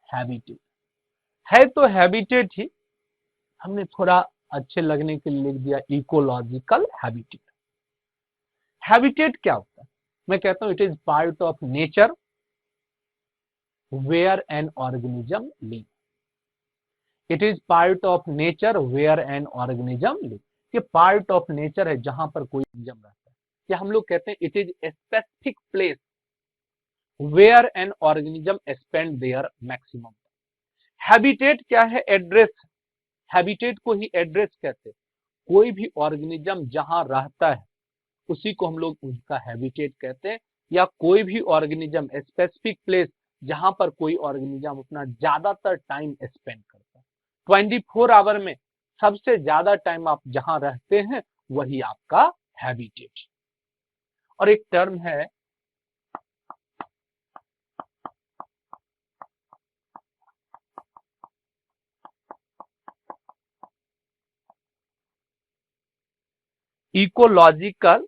हैबिटेट। है तो हैबिटेट ही, हमने थोड़ा अच्छे लगने के लिए लिख दिया इकोलॉजिकल हैबिटेट। हैबिटेट क्या होता है, मैं कहता हूं it is part of nature where an organism live. It is part of nature where an organism live. ये पार्ट ऑफ नेचर है जहां पर कोई ऑर्गेनिज्म रहता है, या हम लोग कहते हैं it is a specific place where an organism spend their maximum. Habitat क्या है? एड्रेस। हैबिटेट को ही एड्रेस कहते हैं। कोई भी ऑर्गेनिज्म जहां रहता है उसी को हम लोग उसका हैबिटेट कहते हैं, या कोई भी ऑर्गेनिज्म स्पेसिफिक प्लेस जहां पर कोई ऑर्गेनिज्म अपना ज्यादातर टाइम स्पेंड करता है। 24 आवर में सबसे ज्यादा टाइम आप जहां रहते हैं वही आपका हैबिटेट। और एक टर्म है इकोलॉजिकल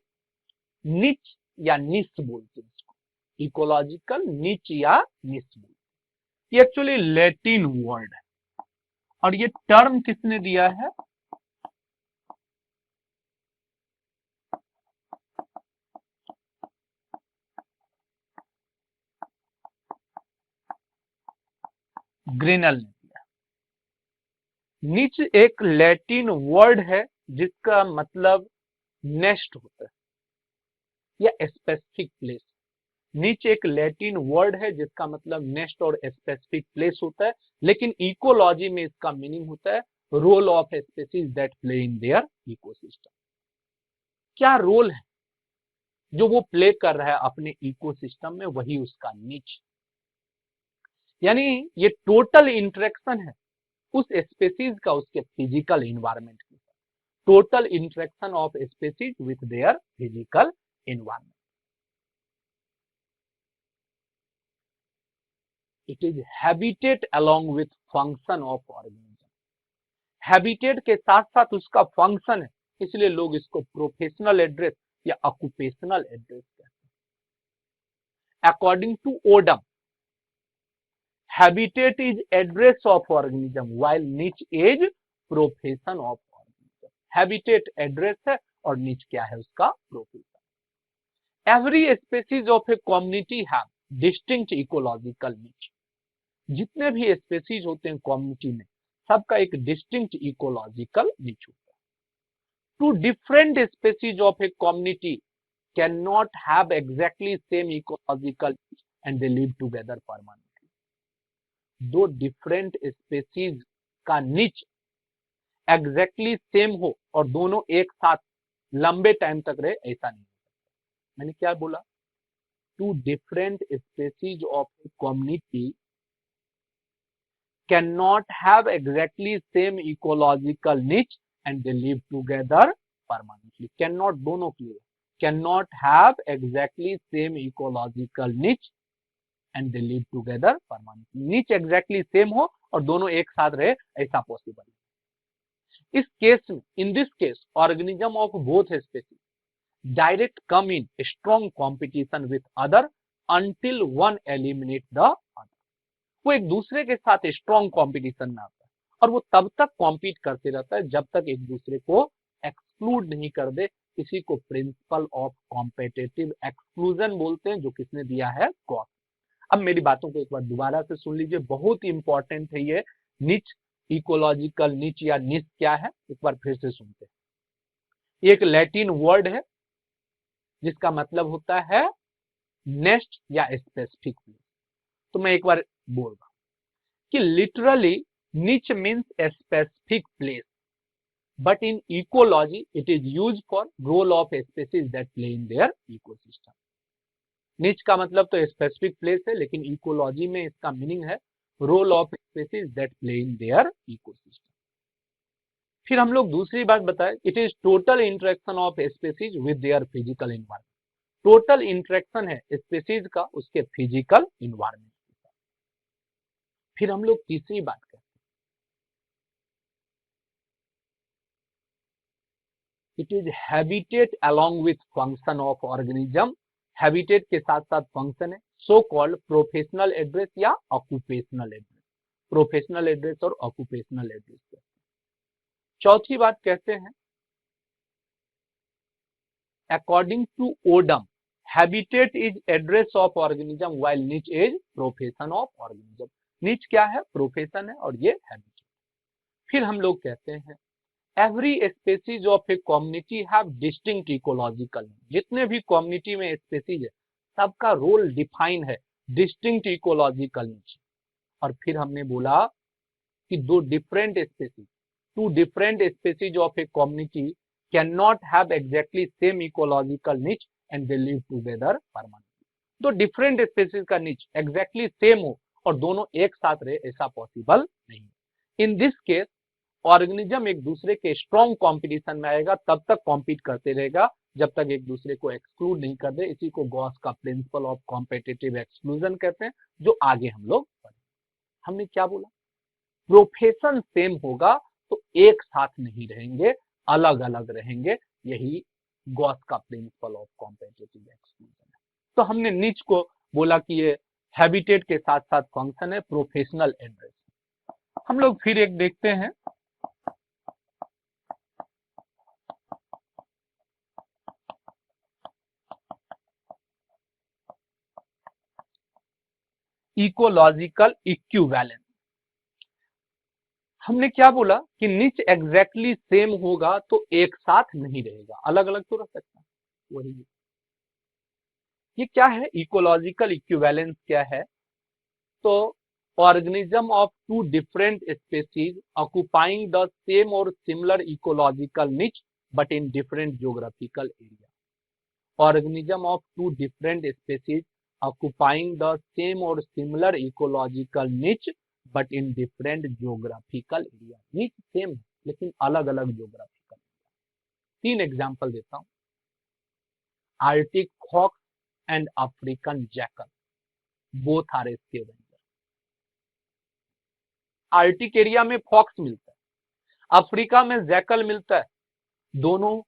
निच या निश बोलते हैं इसको। इकोलॉजिकल निच या निश बोलते हैं। ये एक्चुअली लैटिन वर्ड है, और ये टर्म किसने दिया है? ग्रिनल ने दिया। निच एक लैटिन वर्ड है जिसका मतलब नेस्ट होता है या स्पेसिफिक प्लेस। निच एक लैटिन वर्ड है जिसका मतलब नेस्ट और स्पेसिफिक प्लेस होता है, लेकिन इकोलॉजी में इसका मीनिंग होता है role of species that play in their ecosystem. क्या रोल है जो वो प्ले कर रहा है अपने इकोसिस्टम में, वही उसका निच। यानी ये टोटल इंटरेक्शन है उस स्पीसीज का उसके फिजिकल इन्वायरमेंट के साथ। Total interaction of species with their physical environment. It is habitat along with function of organism. Habitat के साथ साथ उसका फंक्शन है, इसलिए लोग इसको प्रोफेशनल एड्रेस या ऑक्यूपेशनल एड्रेस कहते हैं। According to Odum, habitat is address of organism while niche is profession of organism। habitat address है और niche क्या है? उसका profession। every species of a community have distinct ecological niche। जितने भी स्पेसीज होते हैं कम्युनिटी में, सबका एक डिस्टिंक्ट इकोलॉजिकल निच होता है। Two different species of a community can not have exactly same ecological and they live together permanently. दो डिफरेंट स्पेसीज का निच एग्जैक्टली सेम हो और दोनों एक साथ लंबे टाइम तक रहे, ऐसा नहीं हो सकता। मैंने क्या बोला? Two different species of community can not have exactly same ecological niche and they live together permanently. Can not दोनों clear, can not have exactly same ecological niche and they live together permanently. Niche exactly same हो और दोनों एक साथ रहे, ऐसा possible है। इस केस में, in this case, organism of both species direct come in strong competition with other until one eliminate the other. वो एक दूसरे के साथ स्ट्रॉन्ग कॉम्पिटिशन में आता है और वो तब तक कॉम्पीट करते रहता है जब तक एक दूसरे को एक्सक्लूड नहीं कर दे। इसी को प्रिंसिपल ऑफ कॉम्पिटिटिव एक्सक्लूजन बोलते हैं, जो किसने दिया है? गॉस। अब मेरी बातों को एक बार दोबारा से सुन लीजिए, बहुत ही इंपॉर्टेंट है ये निच। इकोलॉजिकल निच या निच क्या है, एक बार फिर से सुनते हैं। एक लैटिन वर्ड है जिसका मतलब होता है नेस्ट या स्पेसिफिक प्लेस। तो मैं एक बार बोल रहा हूं कि literally niche means a specific place, but in ecology it is use for role of species that play in their ecosystem. Niche का मतलब तो स्पेसिफिक प्लेस है, लेकिन इकोलॉजी में इसका मीनिंग है role of species that play in their ecosystem. फिर हम लोग दूसरी बात बताएं, it is total interaction of species with their physical environment. Total interaction है स्पीसीज का उसके फिजिकल इन्वायरमेंट के साथ। फिर हम लोग तीसरी बात करते हैं, it is habitat along with function of organism. Habitat के साथ साथ फंक्शन है, सो कॉल्ड प्रोफेशनल एड्रेस या ऑक्यूपेशनल एड्रेस। प्रोफेशनल एड्रेस और ऑक्यूपेशनल एड्रेस। चौथी बात कहते हैं, according to Odum, habitat is address of organism while niche is profession of organism. Niche क्या है? प्रोफेशन है और ये हैबिटेट। फिर हम लोग कहते हैं every species of a community have distinct ecological. जितने भी कम्युनिटी में स्पेसीज है सबका रोल डिफाइन है, डिस्टिंक्ट इकोलॉजिकल नीच। और फिर हमने बोला कि two different species of a community cannot have exactly same ecological niche and they live together permanently। तो डिफरेंट स्पेसीज का निच एग्जैक्टली सेम हो और दोनों एक साथ रहे, ऐसा पॉसिबल नहीं। इन दिस केस ऑर्गेनिज्म एक दूसरे के स्ट्रॉन्ग कंपटीशन में आएगा, तब तक कॉम्पीट करते रहेगा जब तक एक दूसरे को एक्सक्लूड नहीं कर दे। इसी को गॉस का प्रिंसिपल ऑफ कॉम्पिटिटिव एक्सक्लूजन कहते हैं, जो आगे हम लोग पढ़ेंगे। हमने क्या बोला, प्रोफेशन सेम होगा तो एक साथ नहीं रहेंगे, अलग अलग रहेंगे। यही गॉस का प्रिंसिपल ऑफ कॉम्पिटिटिव एक्सक्लूजन है। तो हमने निच को बोला कि ये हैबिटेट के साथ साथ फंक्शन है, प्रोफेशनल एड्रेस। हम लोग फिर एक देखते हैं, इकोलॉजिकल इक्विवेलेंस। हमने क्या बोला कि निच एग्जैक्टली सेम होगा तो एक साथ नहीं रहेगा, अलग अलग तो रह सकता है। वही ये क्या है, इकोलॉजिकल इक्विवेलेंस क्या है? तो organism of two different species occupying the same or similar ecological niche but in different geographical area। organism of two different species occupying the same or similar ecological niche but in different geographical area। niche same लेकिन अलग अलग geographical। तीन example देता हूं, arctic fox and African jackal, both are scavenger. Arctic area में fox मिलता है, Africa में जैकल मिलता है। दोनों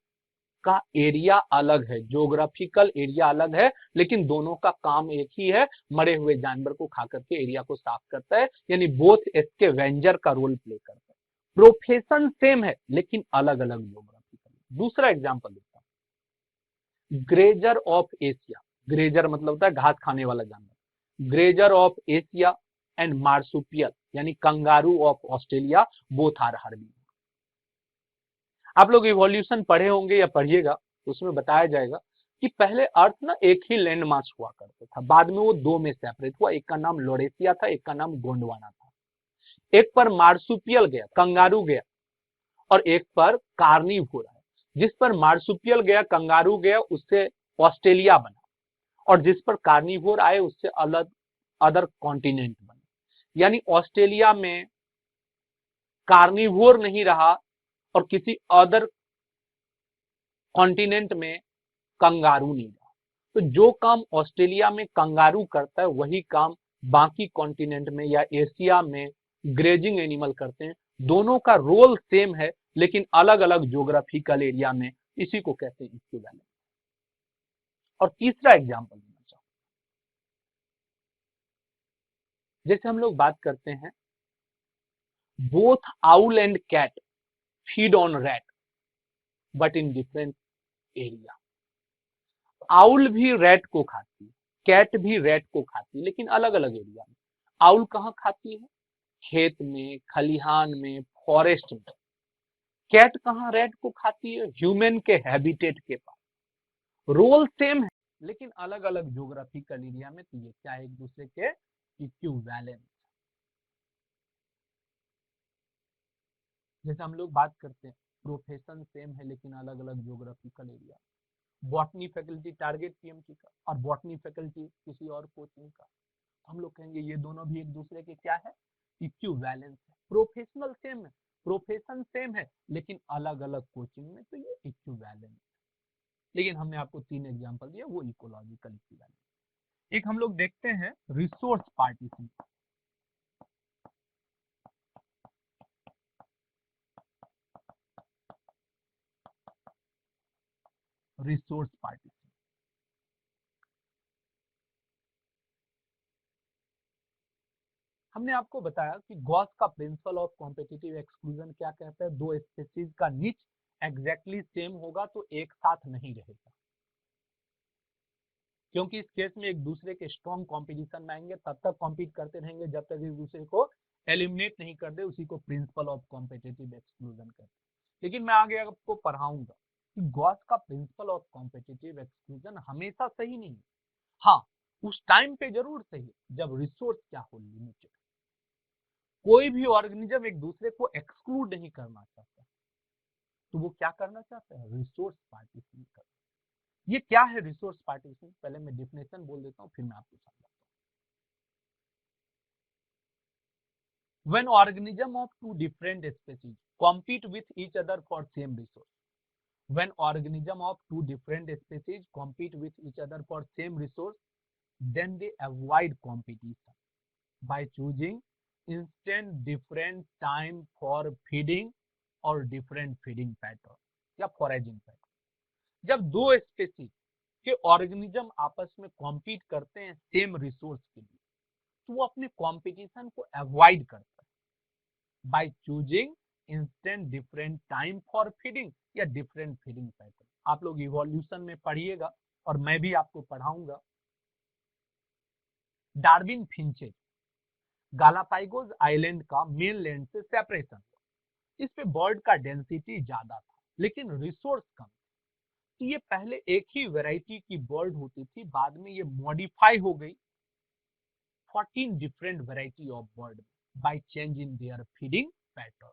का एरिया अलग है, ज्योग्राफिकल एरिया अलग है, लेकिन दोनों का काम एक ही है, मरे हुए जानवर को खा करके एरिया को साफ करता है, यानी बोथ स्कैवेंजर का रोल प्ले करता है। प्रोफेशन सेम है लेकिन अलग अलग ज्योग्राफिकल। दूसरा एग्जांपल देता हूं, ग्रेजर ऑफ एशिया। ग्रेजर मतलब होता है घास खाने वाला जानवर। Grazer of Asia and marsupial यानी kangaroo of Australia, both are herby. आप लोग इवोल्यूशन पढ़े होंगे या पढ़िएगा, उसमें बताया जाएगा कि पहले अर्थ ना एक ही लैंड मास हुआ करता था, बाद में वो दो में सेपरेट हुआ। एक का नाम लोरेसिया था, एक का नाम गोंडवाना था। एक पर मार्सुपियल गया, कंगारू गया, और एक पर कार्निवोर है। जिस पर मार्सुपियल गया, कंगारू गया, उससे ऑस्ट्रेलिया बना, और जिस पर कार्निवोर आए उससे अलग अदर कॉन्टिनेंट बने। यानी ऑस्ट्रेलिया में कार्निवोर नहीं रहा और किसी अदर कॉन्टिनेंट में कंगारू नहीं रहा। तो जो काम ऑस्ट्रेलिया में कंगारू करता है वही काम बाकी कॉन्टिनेंट में या एशिया में ग्रेजिंग एनिमल करते हैं। दोनों का रोल सेम है लेकिन अलग अलग ज्योग्राफिकल एरिया में, इसी को कहते हैं इक्विवेलेंस। और तीसरा एग्जांपल देना चाहूं, जैसे हम लोग बात करते हैं, both owl and cat feed on rat but in different area. Owl भी रैट को खाती है, कैट भी रैट को खाती है, लेकिन अलग अलग एरिया में। आउल कहां खाती है? खेत में, खलिहान में, फॉरेस्ट में। कैट कहां रैट को खाती है? ह्यूमन के हैबिटेट के पास। रोल सेम है लेकिन अलग अलग ज्योग्राफिकल एरिया में। तो ये क्या है, एक दूसरे के इक्विवेलेंट। जैसे हम लोग बात करते हैं, प्रोफेशन सेम है लेकिन अलग अलग geographical area. Botany faculty target PMT का और बॉटनी फैकल्टी किसी और कोचिंग का, हम लोग कहेंगे ये दोनों भी एक दूसरे के क्या है, इक्विवेलेंस है। प्रोफेशनल सेम है, प्रोफेशन सेम है लेकिन अलग अलग कोचिंग में, तो ये इक्विवेलेंस। लेकिन हमने आपको तीन एग्जांपल दिया, वो इकोलॉजिकल इक्विवेलेंस। एक हम लोग देखते हैं रिसोर्स पार्टीशन। रिसोर्स पार्टीशन हमने आपको बताया कि गॉस का प्रिंसिपल ऑफ कॉम्पिटिटिव एक्सक्लूजन क्या कहता है, दो स्पीशीज का निच एग्जैक्टली सेम होगा तो एक साथ नहीं रहेगा, क्योंकि इस केस में एक दूसरे के स्ट्रॉन्ग कंपटीशन में आएंगे, तब तक कॉम्पीट करते रहेंगे जब तक एक दूसरे को एलिमिनेट नहीं कर दे, उसी को प्रिंसिपल ऑफ कॉम्पिटिटिव एक्सक्लूजन कहते हैं। लेकिन मैं आगे आपको पढ़ाऊंगा कि गॉस का प्रिंसिपल ऑफ कॉम्पिटिटिव एक्सक्लूजन हमेशा सही नहीं है। हाँ, उस टाइम पे जरूर सही है जब रिसोर्स क्या हो, लिमिटेड। कोई भी ऑर्गेनिज्म एक दूसरे को एक्सक्लूड नहीं करना चाहता, तो वो क्या करना चाहता है, रिसोर्स पार्टीशन करना। ये क्या है रिसोर्स पार्टीशन, पहले मैं डिफिनेशन बोल देता हूँ, फिर मैं आपको समझाता हूँ। When organism of two different species compete with each other for same resource. When organism of two different species compete with each other for same resource, then they avoid competition by choosing instant different time for feeding or different feeding pattern या foraging pattern। जब दो species के organism आपस में compete करते हैं same resource के लिए, तो वो अपने कॉम्पिटिशन को अवॉइड करता है by choosing instant different time for feeding या डिफरेंट फीडिंग पैटर्न। आप लोग इवोल्यूशन में पढ़िएगा और मैं भी आपको पढ़ाऊंगा। डार्विन फिंचेज गालापागोस आइलैंड का मेनलैंड से सेपरेशन, इस पे बर्ड का डेंसिटी ज्यादा था लेकिन रिसोर्स कम। तो ये पहले एक ही वैरायटी की बर्ड होती थी, बाद में ये मॉडिफाई हो गई 14 different variety of bird by change in their feeding pattern.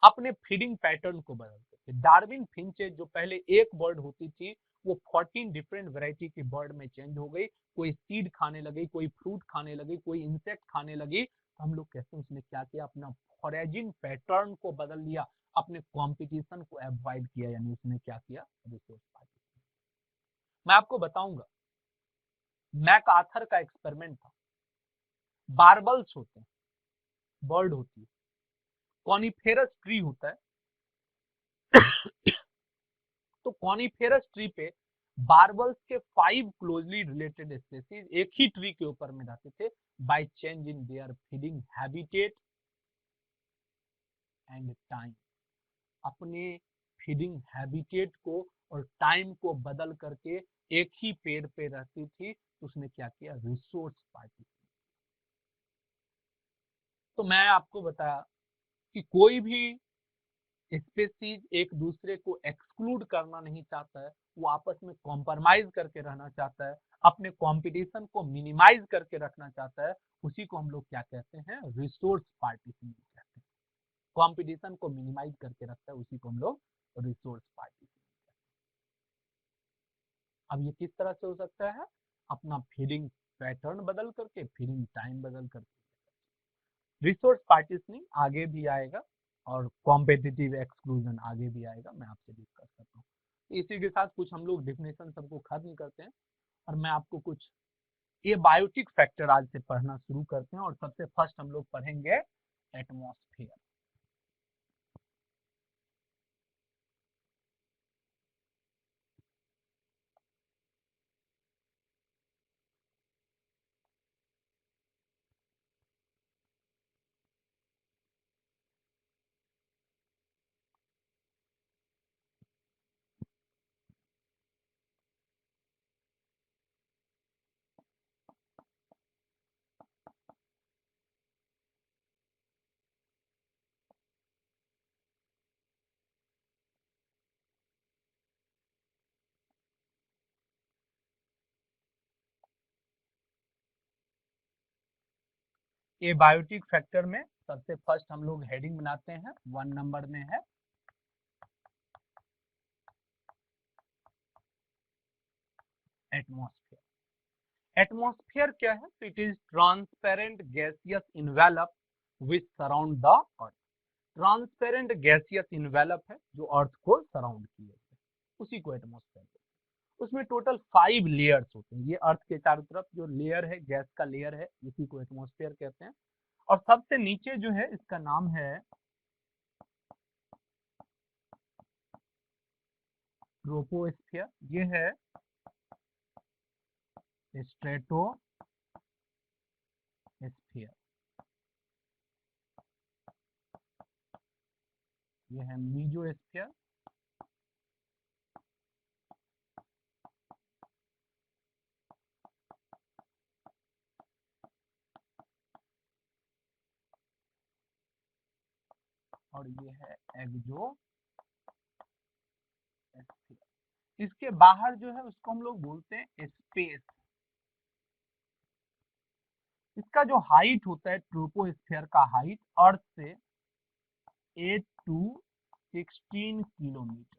अपने फीडिंग पैटर्न को बदलते थे। डार्विन फिंचेज जो पहले एक बर्ड होती थी, वो 14 डिफरेंट वैरायटी की बर्ड में चेंज हो गई। कोई सीड खाने लगी, कोई फ्रूट खाने लगी, कोई इंसेक्ट खाने लगी। हम लोग कहते हैं उसने क्या किया, अपना फॉरेजिंग पैटर्न को बदल लिया, अपने कॉम्पिटिशन को अवॉइड किया, यानी उसने क्या किया, रिसोर्स पार्टीशन। मैं आपको बताऊंगा, मैक आर्थर का एक्सपेरिमेंट था। बारबल्स होते हैं, बर्ड होती है, कॉनिफेरस ट्री होता है। तो कॉनिफेरस ट्री पे बारबल्स के 5 क्लोजली रिलेटेड स्पीसीज एक ही ट्री के ऊपर में रहते थे। By change in their feeding habitat and time, अपने फीडिंग हैबिटेट को और टाइम को बदल करके एक ही पेड़ पे रहती थी। तो उसने क्या किया, रिसोर्स पार्टीशन। तो मैं आपको बताया कि कोई भी स्पेसीज एक दूसरे को एक्सक्लूड करना नहीं चाहता है, वो आपस में कॉम्प्रोमाइज करके रहना चाहता है, अपने कंपटीशन को मिनिमाइज करके रखना चाहता है। उसी को हम लोग क्या कहते हैं, रिसोर्स पार्टीशन कहते हैं। कंपटीशन को मिनिमाइज करके रखता है, उसी को हम लोग रिसोर्स पार्टीशन। अब ये किस तरह से हो सकता है, अपना फीडिंग पैटर्न बदल करके, फीडिंग टाइम बदल करके। रिसोर्स पार्टीशनिंग आगे भी आएगा और कॉम्पिटिटिव एक्सक्लूजन आगे भी आएगा, मैं आपसे डिस्कस करता हूँ। इसी के साथ कुछ हम लोग डिफिनेशन सबको खत्म करते हैं और मैं आपको कुछ ये बायोटिक फैक्टर आज से पढ़ना शुरू करते हैं। और सबसे फर्स्ट हम लोग पढ़ेंगे एटमॉस्फेयर। ये बायोटिक फैक्टर में सबसे फर्स्ट हम लोग हेडिंग बनाते हैं, 1 नंबर में है एटमॉस्फेयर। एटमॉस्फेयर क्या है, तो it is transparent gaseous envelope which surround the earth. Transparent gaseous envelope है जो अर्थ को सराउंड किए हुए, उसी को एटमॉस्फेयर। उसमें टोटल 5 लेयर्स होते हैं। ये अर्थ के चारों तरफ जो लेयर है, गैस का लेयर है, इसी को एटमॉस्फेयर कहते हैं। और सबसे नीचे जो है इसका नाम है ट्रोपोस्फियर, ये है स्ट्रेटोस्फियर, ये है मीजोस्फियर, और ये है एक्सोस्फीयर। इसके बाहर जो है उसको हम लोग बोलते हैं स्पेस। इसका जो हाइट होता है ट्रोपोस्फीयर का हाइट अर्थ से 8 टू 16 किलोमीटर।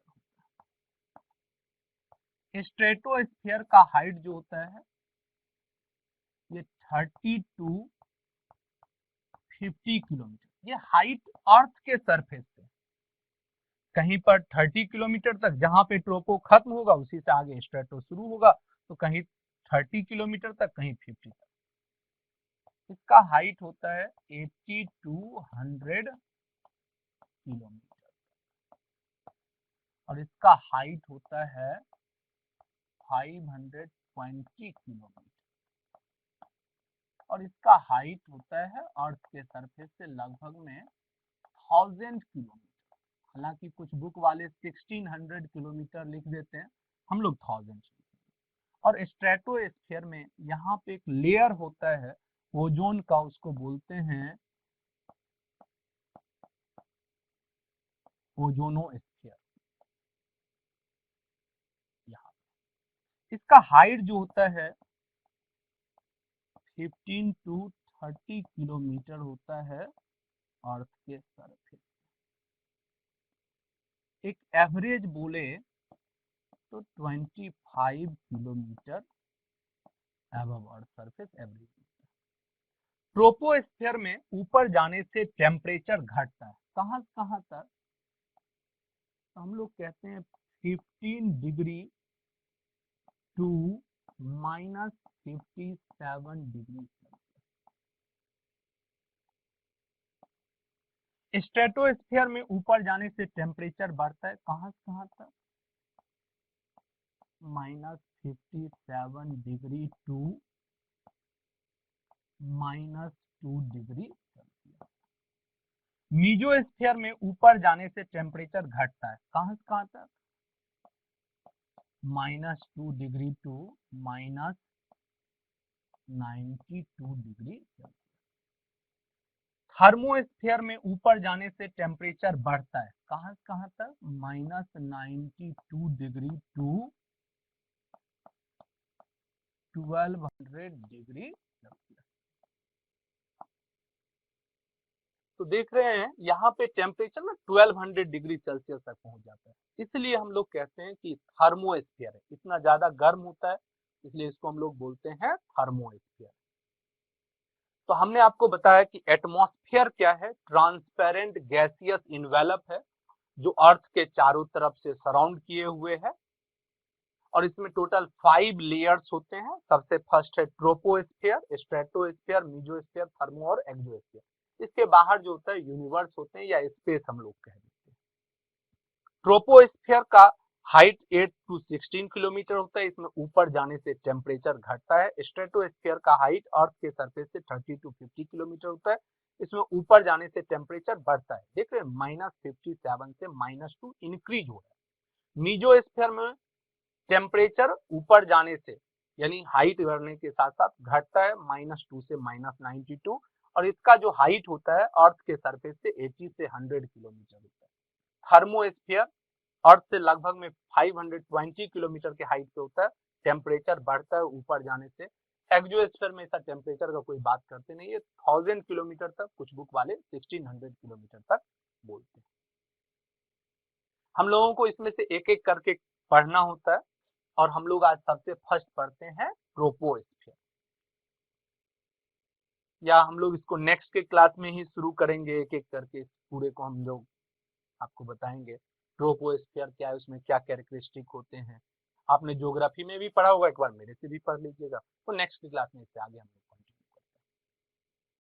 स्ट्रेटोस्फीयर का हाइट जो होता है ये 30 टू 50 किलोमीटर। ये हाइट अर्थ के सरफेस से कहीं पर 30 किलोमीटर तक, जहां पे ट्रोपो खत्म होगा उसी से आगे स्ट्रेटो शुरू होगा, तो कहीं 30 किलोमीटर तक, कहीं 50 तक। इसका हाइट होता है 80 टू 100 किलोमीटर और इसका हाइट होता है 520 किलोमीटर और इसका हाइट होता है अर्थ के सरफेस से लगभग में 1000 किलोमीटर। हालांकि कुछ बुक वाले 1600 किलोमीटर लिख देते हैं, हम लोग 1000। और स्ट्रेटोस्फीयर में यहाँ पे एक लेयर होता है ओजोन का, उसको बोलते हैं ओजोनोस्फीयर। यहाँ इसका हाइट जो होता है 15 टू 30 किलोमीटर होता है अर्थ के सरफेस। एक एवरेज बोले तो 25 kilometre above earth surface average. Troposphere में ऊपर जाने से टेम्परेचर घटता है, कहां कहां तक? तो हम लोग कहते हैं 15 डिग्री टू -57 डिग्री। स्ट्रेटोस्फीयर में ऊपर जाने से टेम्परेचर बढ़ता है, कहां से कहां तक? -57 degree to -2 degree Celsius. Mesosphere में ऊपर जाने से टेम्परेचर घटता है, कहां से कहां तक? -2 degree to -92 degree Celsius. Thermosphere में ऊपर जाने से टेम्परेचर बढ़ता है, कहां से कहां तक? -92 डिग्री टू 1200 डिग्री सेल्सियस। तो देख रहे हैं यहाँ पे टेम्परेचर ना 1200 डिग्री सेल्सियस तक पहुंच जाता है, इसलिए हम लोग कहते हैं कि थर्मोस्फीयर है। इतना ज्यादा गर्म होता है इसलिए इसको हम लोग बोलते हैं थर्मोस्फीयर। तो हमने आपको बताया कि एटमॉस्फेयर क्या है? ट्रांसपेरेंट गैसियस इन्वेलप है जो अर्थ के चारों तरफ से सराउंड किए हुए है और इसमें टोटल 5 लेयर्स होते हैं। सबसे फर्स्ट है ट्रोपोस्फीयर, स्ट्रेटोस्फीयर, मीजोस्फीयर, थर्मो और एक्सोस्फीयर। इसके बाहर जो होता है यूनिवर्स होते हैं या स्पेस हम लोग कह देते हैं। ट्रोपोस्फीयर का हाइट 8 टू 16 किलोमीटर होता है, इसमें ऊपर जाने से टेम्परेचर घटता है। स्ट्रेटोस्फीयर का हाइट अर्थ के सरफेस से 30 टू 50 किलोमीटर होता है, इसमें ऊपर जाने से टेम्परेचर बढ़ता है। देख रहे हैं -57 से -2 इंक्रीज हो रहा है। मीजोस्फीयर में टेम्परेचर ऊपर जाने से यानी हाइट बढ़ने के साथ साथ घटता है -2 से -92 और इसका जो हाइट होता है अर्थ के सरफेस से 80 से 100 किलोमीटर होता है। थर्मोस्फीयर अर्थ से लगभग में 520 किलोमीटर के हाइट पे होता है, टेम्परेचर बढ़ता है ऊपर जाने से। एक्सोस्फीयर में ऐसा टेम्परेचर का कोई बात करते नहीं है, 1000 किलोमीटर तक, कुछ बुक वाले 1600 किलोमीटर तक बोलते हैं। हम लोगों को इसमें से एक एक करके पढ़ना होता है और हम लोग आज सबसे फर्स्ट पढ़ते हैं ट्रोपोस्फीयर, या हम लोग इसको नेक्स्ट के क्लास में ही शुरू करेंगे। एक एक करके इस पूरे को हम लोग आपको बताएंगे ट्रोपोस्फीयर क्या है, उसमें क्या कैरेक्टरिस्टिक होते हैं। आपने ज्योग्राफी में भी पढ़ा होगा, एक बार मेरे से भी पढ़ लीजिएगा। तो नेक्स्ट की क्लास में इससे आगे हम